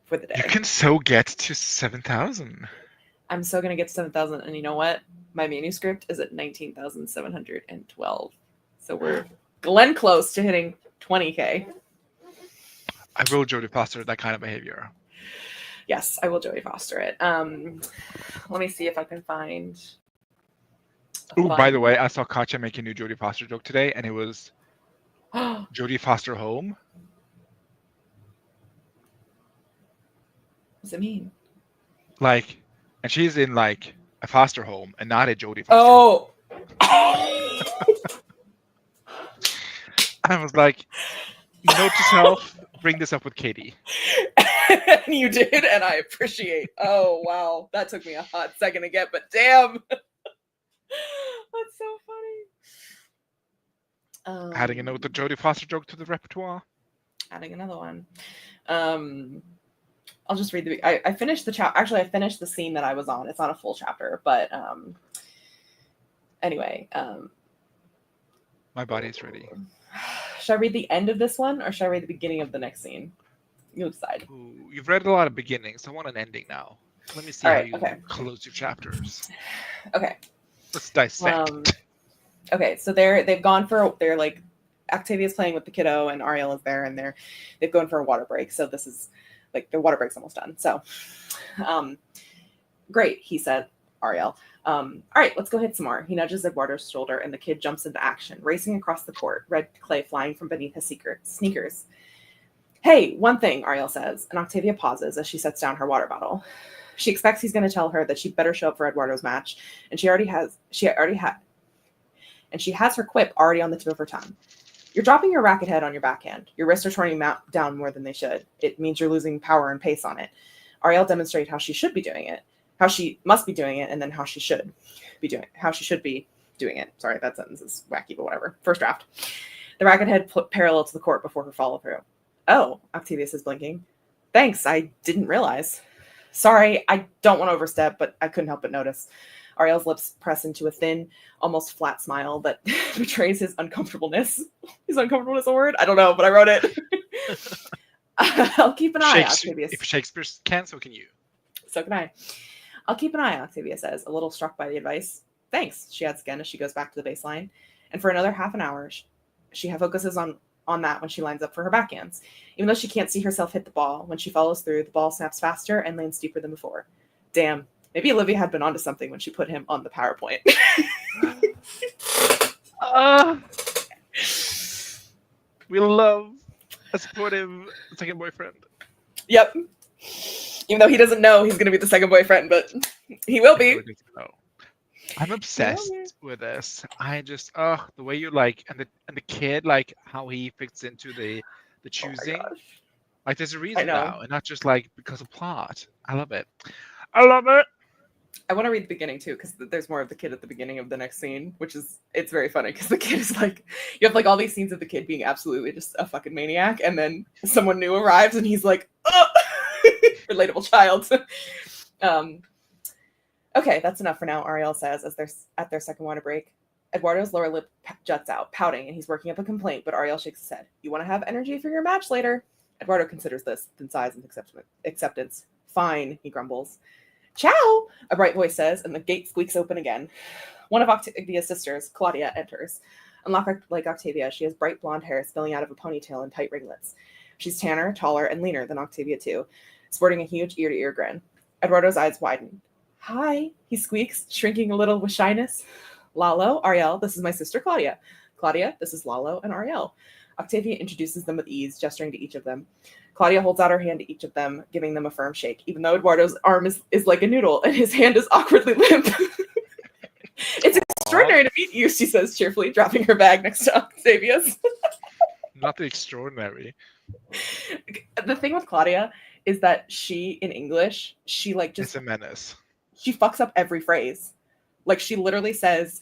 for the day. You can so get to 7,000. I'm so going to get to 7,000. And you know what? My manuscript is at 19,712. So we're Glenn close to hitting 20K. I will Jodie Foster that kind of behavior. Yes, I will Jodie Foster it. Let me see if I can find. Oh, by the way, I saw Katya make a new Jodie Foster joke today, and it was Jodie Foster home. What does it mean? Like, and she's in like a foster home and not a Jodie Foster. Oh. I was like, note to self, bring this up with Katie. And you did, and I appreciate. Oh wow, that took me a hot second to get, but damn, that's so funny. Adding another Jodie Foster joke to the repertoire. Adding another one. I'll just read the. I finished the chapter. Actually, I finished the scene that I was on. It's not a full chapter, but anyway. My body's ready. Should I read the end of this one, or should I read the beginning of the next scene? You decide. Ooh, you've read a lot of beginnings. I want an ending now. Let me see All how right, you okay. close your chapters. Okay. Let's dissect. Okay, so they've gone for like Octavia's playing with the kiddo and Ariel is there and they've gone for a water break. So this is like the water break's almost done. So great, he said, Ariel. All right, let's go hit some more. He nudges Eduardo's shoulder and the kid jumps into action, racing across the court, red clay flying from beneath his sneakers. Hey, one thing, Ariel says, and Octavia pauses as she sets down her water bottle. She expects he's going to tell her that she better show up for Eduardo's match, and she has her quip already on the tip of her tongue. You're dropping your racket head on your backhand. Your wrists are turning down more than they should. It means you're losing power and pace on it. Ariel demonstrates how she should be doing it, how she must be doing it, and then how she should be doing it. Sorry, that sentence is wacky, but whatever. First draft. The racket head put parallel to the court before her follow through. Oh, Octavia says, blinking. Thanks, I didn't realize. Sorry, I don't want to overstep, but I couldn't help but notice. Ariel's lips press into a thin, almost flat smile that betrays his uncomfortableness. Is uncomfortableness a word? I don't know, but I wrote it. I'll keep an eye, Octavia. If Shakespeare can, so can you. So can I. I'll keep an eye, Octavia says, a little struck by the advice. Thanks, she adds again as she goes back to the baseline. And for another half an hour, she focuses on that when she lines up for her backhands. Even though she can't see herself hit the ball, when she follows through, the ball snaps faster and lands deeper than before. Damn, maybe Olivia had been onto something when she put him on the PowerPoint. We love a supportive second boyfriend. Yep. Even though he doesn't know he's going to be the second boyfriend, but he will be. I'm obsessed with this. I just the way you like and the kid, like how he fits into the choosing. Oh like there's a reason now, and not just like because of plot. I love it. I love it. I want to read the beginning too, because there's more of the kid at the beginning of the next scene, it's very funny because the kid is like, you have like all these scenes of the kid being absolutely just a fucking maniac, and then someone new arrives and he's like, oh! Relatable child. Okay, that's enough for now, Ariel says as they're at their second water break. Eduardo's lower lip juts out, pouting, and he's working up a complaint, but Ariel shakes his head. You want to have energy for your match later? Eduardo considers this, then sighs in acceptance. Fine, he grumbles. Ciao, a bright voice says, and the gate squeaks open again. One of Octavia's sisters, Claudia, enters. Unlike Octavia, she has bright blonde hair spilling out of a ponytail and tight ringlets. She's tanner, taller, and leaner than Octavia too, sporting a huge ear-to-ear grin. Eduardo's eyes widen. Hi, he squeaks, shrinking a little with shyness. Lalo, Ariel, this is my sister Claudia. Claudia, this is Lalo and Ariel. Octavia introduces them with ease, gesturing to each of them. Claudia holds out her hand to each of them, giving them a firm shake, even though Eduardo's arm is like a noodle and his hand is awkwardly limp. It's extraordinary extraordinary to meet you, she says cheerfully, dropping her bag next to Octavia's. Not the extraordinary. The thing with Claudia is that she, in English, she like It's just a menace. she fucks up every phrase. Like she literally says,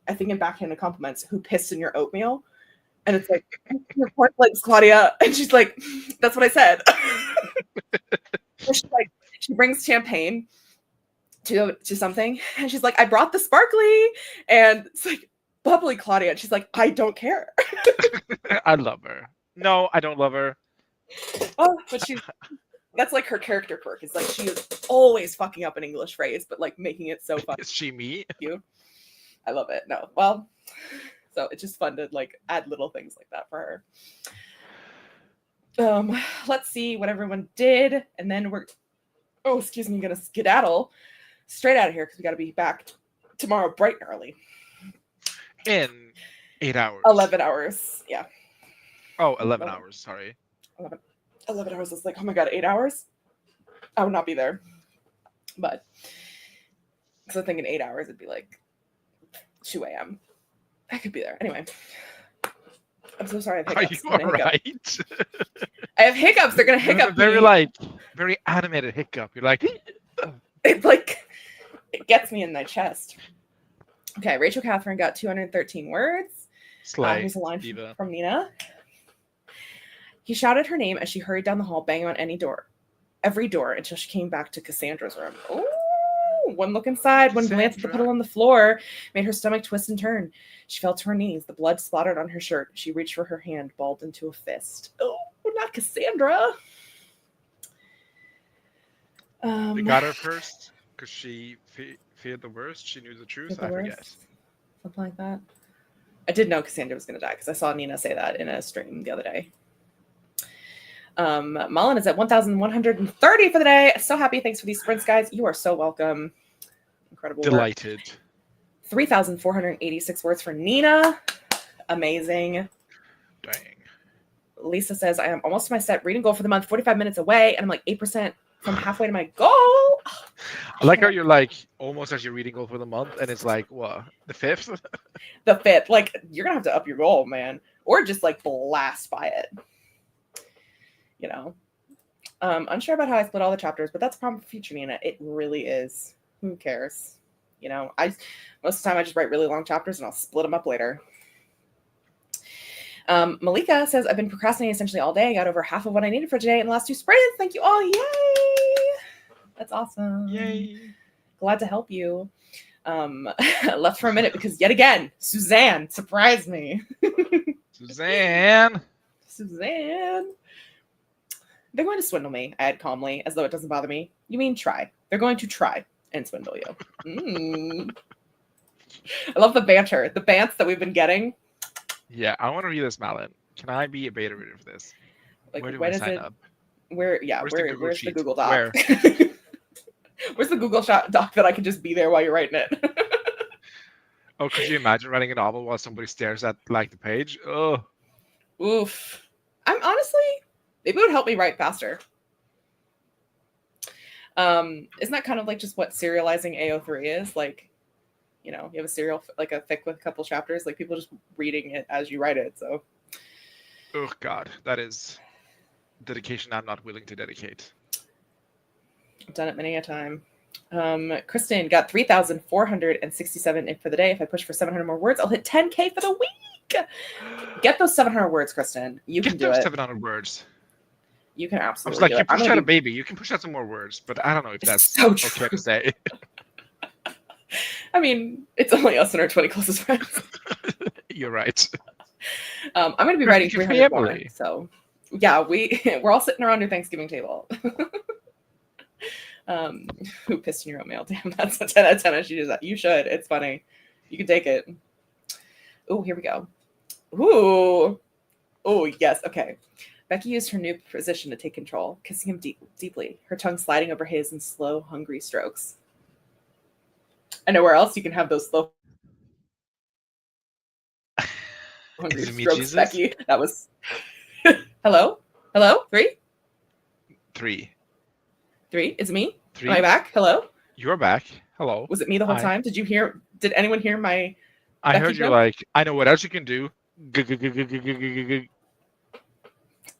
I think in backhanded compliments, who pissed in your oatmeal? And it's like, your cornflakes, Claudia. And she's like, that's what I said. She brings champagne to something, and she's like, I brought the sparkly, and it's like, bubbly, Claudia. And she's like, I don't care. I love her. No, I don't love her. Oh, but that's like her character quirk. It's like she is always fucking up an English phrase, but like making it so fun. Is she me? You, I love it. No, well, so it's just fun to like add little things like that for her. Let's see what everyone did, and then we're gonna skedaddle straight out of here because we got to be back tomorrow bright and early. In 8 hours. 11 hours. Yeah. Oh, 11 hours. Sorry. 11 hours is like, oh my God, 8 hours? I would not be there. But, because I think in 8 hours it'd be like 2 a.m. I could be there. Anyway. I'm so sorry. I have hiccups. Are you alright? I have hiccups. They're going to hiccup Very animated hiccup. You're like... It's like, it gets me in my chest. Okay, Rachel Catherine got 213 words. Here's a line from Nina. He shouted her name as she hurried down the hall, banging on every door, until she came back to Cassandra's room. Ooh, one look inside, one glance at the puddle on the floor made her stomach twist and turn. She fell to her knees. The blood splattered on her shirt. She reached for her hand, balled into a fist. Oh, not Cassandra. They got her first because she feared the worst. She knew the truth. I forget. Something like that. I did know Cassandra was going to die because I saw Nina say that in a stream the other day. Mullen is at 1,130 for the day. So happy. Thanks for these sprints, guys. You are so welcome. Incredible. Delighted. 3,486 words for Nina. Amazing. Dang. Lisa says, I am almost to my set reading goal for the month, 45 minutes away, and I'm like 8% from halfway to my goal. I like how you're like almost at your reading goal for the month, and it's like, what, the 5th? The 5th. Like, you're going to have to up your goal, man. Or just like blast by it. You know, unsure about how I split all the chapters, but that's a problem for future Nina. It really is. Who cares? You know, most of the time I just write really long chapters and I'll split them up later. Malika says, I've been procrastinating essentially all day. I got over half of what I needed for today in the last 2 sprints. Thank you all. Yay. That's awesome. Yay. Glad to help you. Left for a minute because yet again, Suzanne surprised me. Suzanne. They're going to swindle me, I add calmly, as though it doesn't bother me. You mean try. They're going to try and swindle you. I love the banter. The bants that we've been getting. Yeah, I want to read this, Malin. Can I be a beta reader for this? Like, where do I sign up? Where's the Google Doc? Where? Where's the Google Doc that I can just be there while you're writing it? Oh, could you imagine writing a novel while somebody stares at like the page? Oh. Oof. I'm honestly... Maybe it would help me write faster. Isn't that kind of like just what serializing AO3 is? Like, you know, you have a serial, like a fic with a couple chapters, like people just reading it as you write it. So, oh God, that is dedication I'm not willing to dedicate. I've done it many a time. Kristen got 3,467 in for the day. If I push for 700 more words, I'll hit 10K for the week. Get those 700 words, Kristen. You can do it. 700 words. You can absolutely. I was like, you push out a baby. You can push out some more words, but I don't know if that's so okay to say. I mean, it's only us and our 20 closest friends. You're right. I'm going to be writing 300 more. So, yeah, we're all sitting around your Thanksgiving table. Who pissed in your oatmeal? Damn, that's a 10 out of 10. I should use that. You should. It's funny. You can take it. Oh, here we go. Ooh. Oh, yes. Okay. Becky used her new position to take control, kissing him deeply, her tongue sliding over his in slow, hungry strokes. I know where else you can have those slow, hungry strokes, Jesus? Becky. That was... Hello? Hello? 3? 3. 3? It's me? 3. Am I back? Hello? You're back. Hello. Was it me the whole time? Did anyone hear my I Becky heard you're Joe? like, I know what else you can do.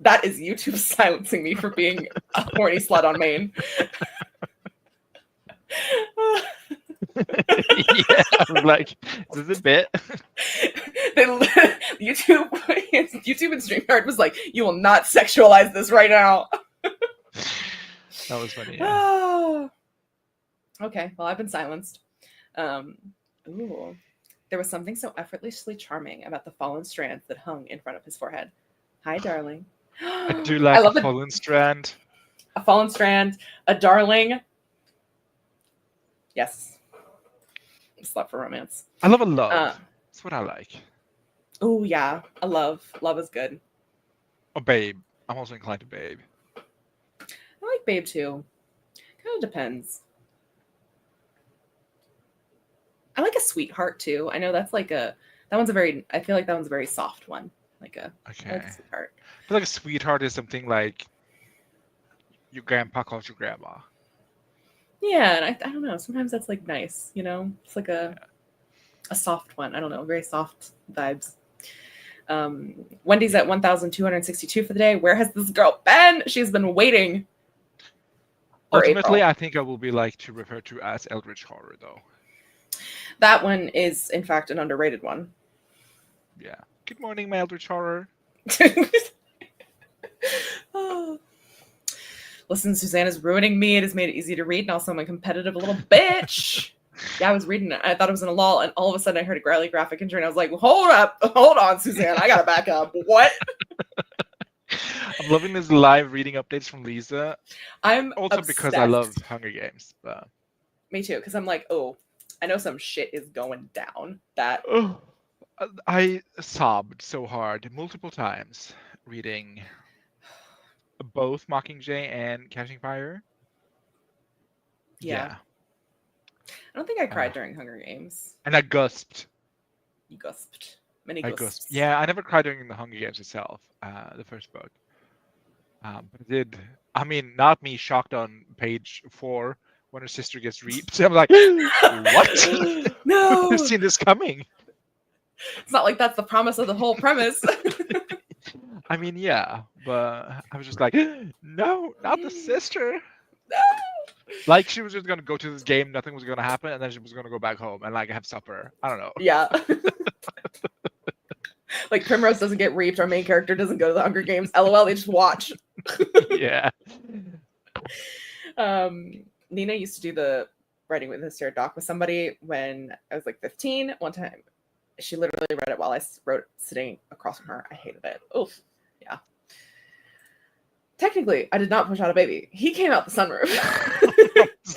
That is YouTube silencing me for being a horny slut on Maine. Yeah, I was like, is this a bit? YouTube and StreamYard was like, you will not sexualize this right now. That was funny. Yeah. Okay, well, I've been silenced. Ooh. There was something so effortlessly charming about the fallen strands that hung in front of his forehead. Hi, darling. I do like a fallen strand. A fallen strand, a darling. Yes. Slut for romance. I love a love. That's what I like. Oh, yeah. A love. Love is good. Oh, babe. I'm also inclined to babe. I like babe, too. Kind of depends. I like a sweetheart, too. I know that's like I feel like that one's a very soft one. Like a sweetheart. I feel like a sweetheart is something like your grandpa calls your grandma. Yeah, and I don't know. Sometimes that's like nice, you know? It's like a soft one. I don't know. Very soft vibes. Wendy's at 1,262 for the day. Where has this girl been? She's been waiting. Ultimately, I think I will be like to refer to as Eldritch Horror, though. That one is, in fact, an underrated one. Yeah. Good morning, my Eldritch Horror. Oh. Listen, Susanna's ruining me. It has made it easy to read, and also I'm a competitive little bitch. Yeah, I was reading it. I thought it was in a lull, and all of a sudden I heard a growly graphic injury, and I was like, well, hold on, Susanna. I gotta back up. What? I'm loving these live reading updates from Lisa. I'm also obsessed. Because I love Hunger Games. But... Me too, because I'm like, oh, I know some shit is going down. That I sobbed so hard multiple times reading both Mockingjay and Catching Fire. Yeah. I don't think I cried during Hunger Games. And I gasped. You gasped. Many gasps. Yeah, I never cried during the Hunger Games itself, the first book. But I did. I mean, not me shocked on page 4 when her sister gets reaped. I'm like, what? No! I've seen this coming. It's not like that's the promise of the whole premise. I mean, yeah, but I was just like, no, not the sister. No! Like she was just gonna go to this game, nothing was gonna happen, and then she was gonna go back home and like have supper. I don't know. Yeah. Like Primrose doesn't get reaped, our main character doesn't go to the Hunger Games. LOL, they just watch. Yeah. Nina used to do the writing with Hysteria doc with somebody when I was like 15. One time, she literally read it while I wrote sitting across from her. I hated it. Oof. Yeah. Technically, I did not push out a baby. He came out the sunroof.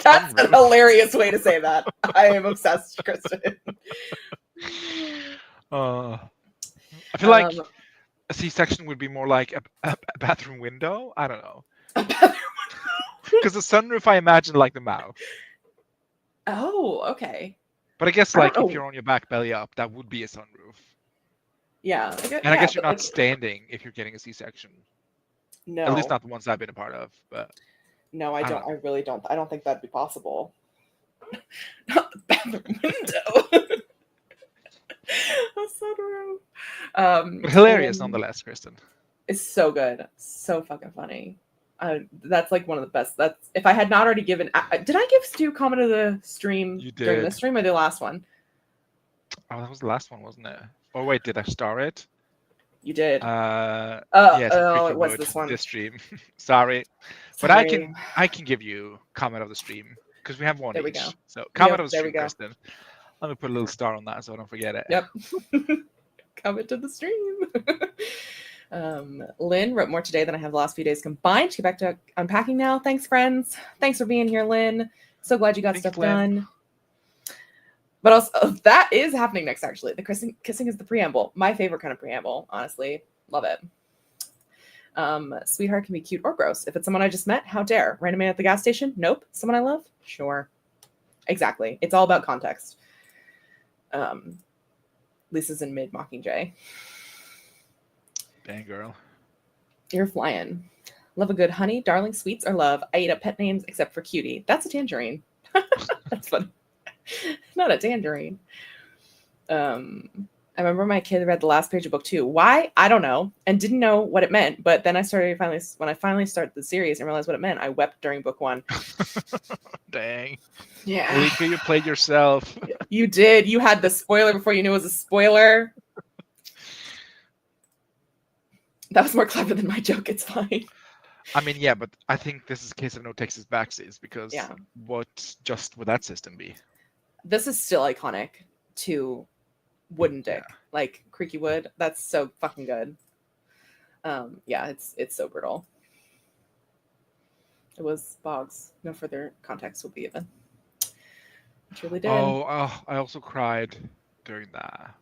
That's a hilarious way to say that. I am obsessed, Kristen. I feel like a C-section would be more like a bathroom window. I don't know. A bathroom window? Because the sunroof, I imagine like the mouth. Oh, okay. But I guess like if you're on your back belly up, that would be a sunroof. Yeah. I guess you're not standing if you're getting a C-section. No. At least not the ones I've been a part of. But no, I don't. I really don't. I don't think that'd be possible. Not the bathroom window. A sunroof. But hilarious nonetheless, Kristen. It's so good. So fucking funny. That's like one of the best. That's if I had not already given. Did I give Stu comment of the stream during the stream or the last one? Oh, that was the last one, wasn't it? Oh wait, did I star it? You did. Yes. It was this one. This stream. Sorry, but I can give you comment of the stream because we have one there each. We go. So comment of the stream, Kristen. Let me put a little star on that so I don't forget it. Yep. Comment to the stream. Lynn wrote more today than I have the last few days combined. Get back to unpacking now. Thanks, friends. Thanks for being here, Lynn. So glad you got stuff done. But also, that is happening next, actually. The kissing is the preamble. My favorite kind of preamble, honestly. Love it. Sweetheart can be cute or gross. If it's someone I just met, how dare? Random man at the gas station? Nope. Someone I love? Sure. Exactly. It's all about context. Lisa's in mid Mockingjay. Dang, girl. You're flying. Love a good honey, darling, sweets, or love. I eat up pet names except for cutie. That's a tangerine. That's funny. Not a tangerine. I remember my kid read the last page of book 2. Why? I don't know, and didn't know what it meant. But then when I finally started the series and realized what it meant, I wept during book 1. Dang. Yeah. Alika, you played yourself. You did. You had the spoiler before you knew it was a spoiler. That was more clever than my joke. It's fine. I mean, yeah, but I think this is a case of no Texas backsies because what just would that system be? This is still iconic to wooden dick, like creaky wood. That's so fucking good. Yeah, it's so brutal. It was Boggs. No further context will be given. It truly did. Oh, I also cried during that.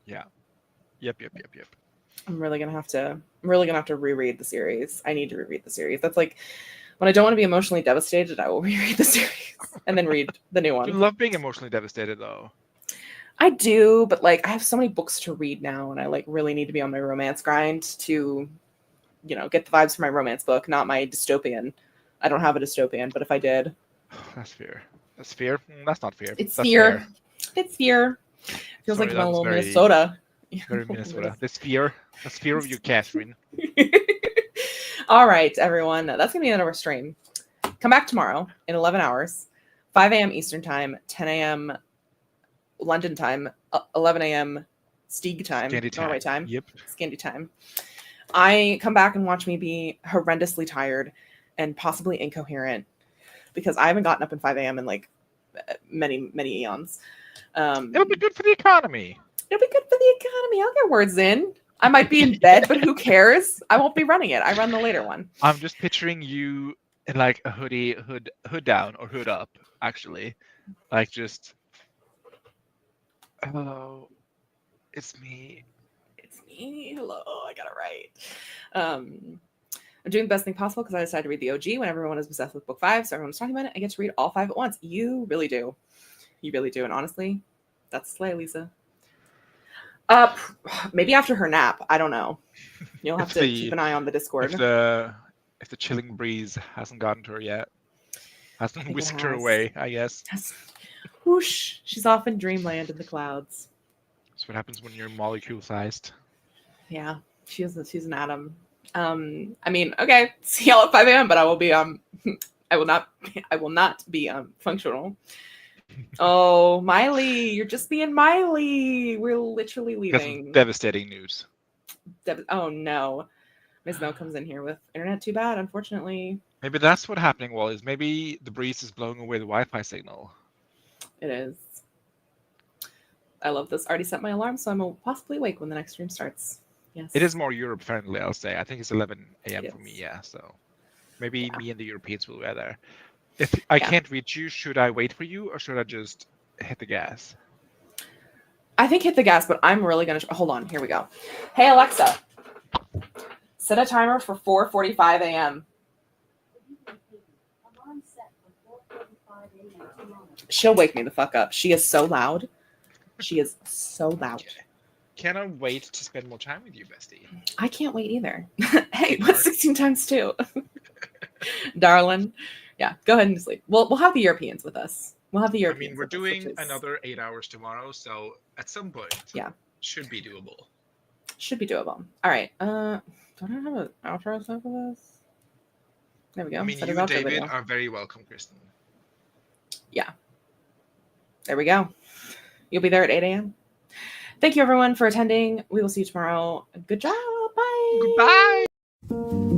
Yeah. Yep. I'm really gonna have to reread the series. I need to reread the series. That's like when I don't want to be emotionally devastated, I will reread the series and then read the new one. You love being emotionally devastated though. I do, but like I have so many books to read now, and I like really need to be on my romance grind to, get the vibes from my romance book, not my dystopian. I don't have a dystopian, but if I did, that's fear. That's fear. That's not fear. It's that's fear. Fair. It's fear. Feels Sorry, like my little very, Minnesota. Very Minnesota. That's fear. That's fear of you, Catherine. All right, everyone. That's gonna be the end of our stream. Come back tomorrow in 11 hours, 5 a.m. Eastern time, 10 a.m. London time, 11 a.m. Stieg time, Norway time. Yep. Scandi time. I come back and watch me be horrendously tired and possibly incoherent because I haven't gotten up at 5 a.m. in like many, many eons. It'll be good for the economy. It'll be good for the economy. I'll get words in. I might be in bed, but who cares? I won't be running it. I run the later one. I'm just picturing you in like a hood down or hood up, actually. Like just, hello, it's me. It's me. Hello, I got it right. I'm doing the best thing possible because I decided to read the OG when everyone is obsessed with book 5. So everyone's talking about it. I get to read all 5 at once. You really do. You really do. And honestly, that's slay, Lisa. Maybe after her nap. I don't know. You'll have to keep an eye on the Discord. If the chilling breeze hasn't gotten to her yet, hasn't whisked her away, I guess. Whoosh! She's off in dreamland in the clouds. That's what happens when you're molecule-sized. Yeah, she's an atom. I mean, okay, see y'all at 5 a.m. But I will be I will not be functional. Oh, Miley, you're just being Miley. We're literally leaving. That's devastating news. Oh no, Ms. No comes in here with internet too bad, unfortunately. Maybe that's what's happening, Wall, maybe the breeze is blowing away the Wi-Fi signal. It is. I love this. Already set my alarm, so I'm possibly awake when the next stream starts. Yes. It is more Europe friendly, I'll say. I think it's 11 a.m. for me, yeah. So maybe me and the Europeans will be there. If I can't reach you, should I wait for you or should I just hit the gas? I think hit the gas, but I'm really going to... Hold on. Here we go. Hey, Alexa. Set a timer for 4:45 a.m. She'll wake me the fuck up. She is so loud. She is so loud. Cannot wait to spend more time with you, bestie. I can't wait either. Hey, what's 16 times 2? Darling. Yeah, go ahead and sleep. We'll have the Europeans with us. We'll have the Europeans. I mean, we're doing another 8 hours tomorrow, so at some point, should be doable. Should be doable. All right. Don't I have an outro stuff for this? There we go. I mean, you and David are very welcome, Kristen. Yeah. There we go. You'll be there at 8 a.m. Thank you, everyone, for attending. We will see you tomorrow. Good job. Bye. Goodbye.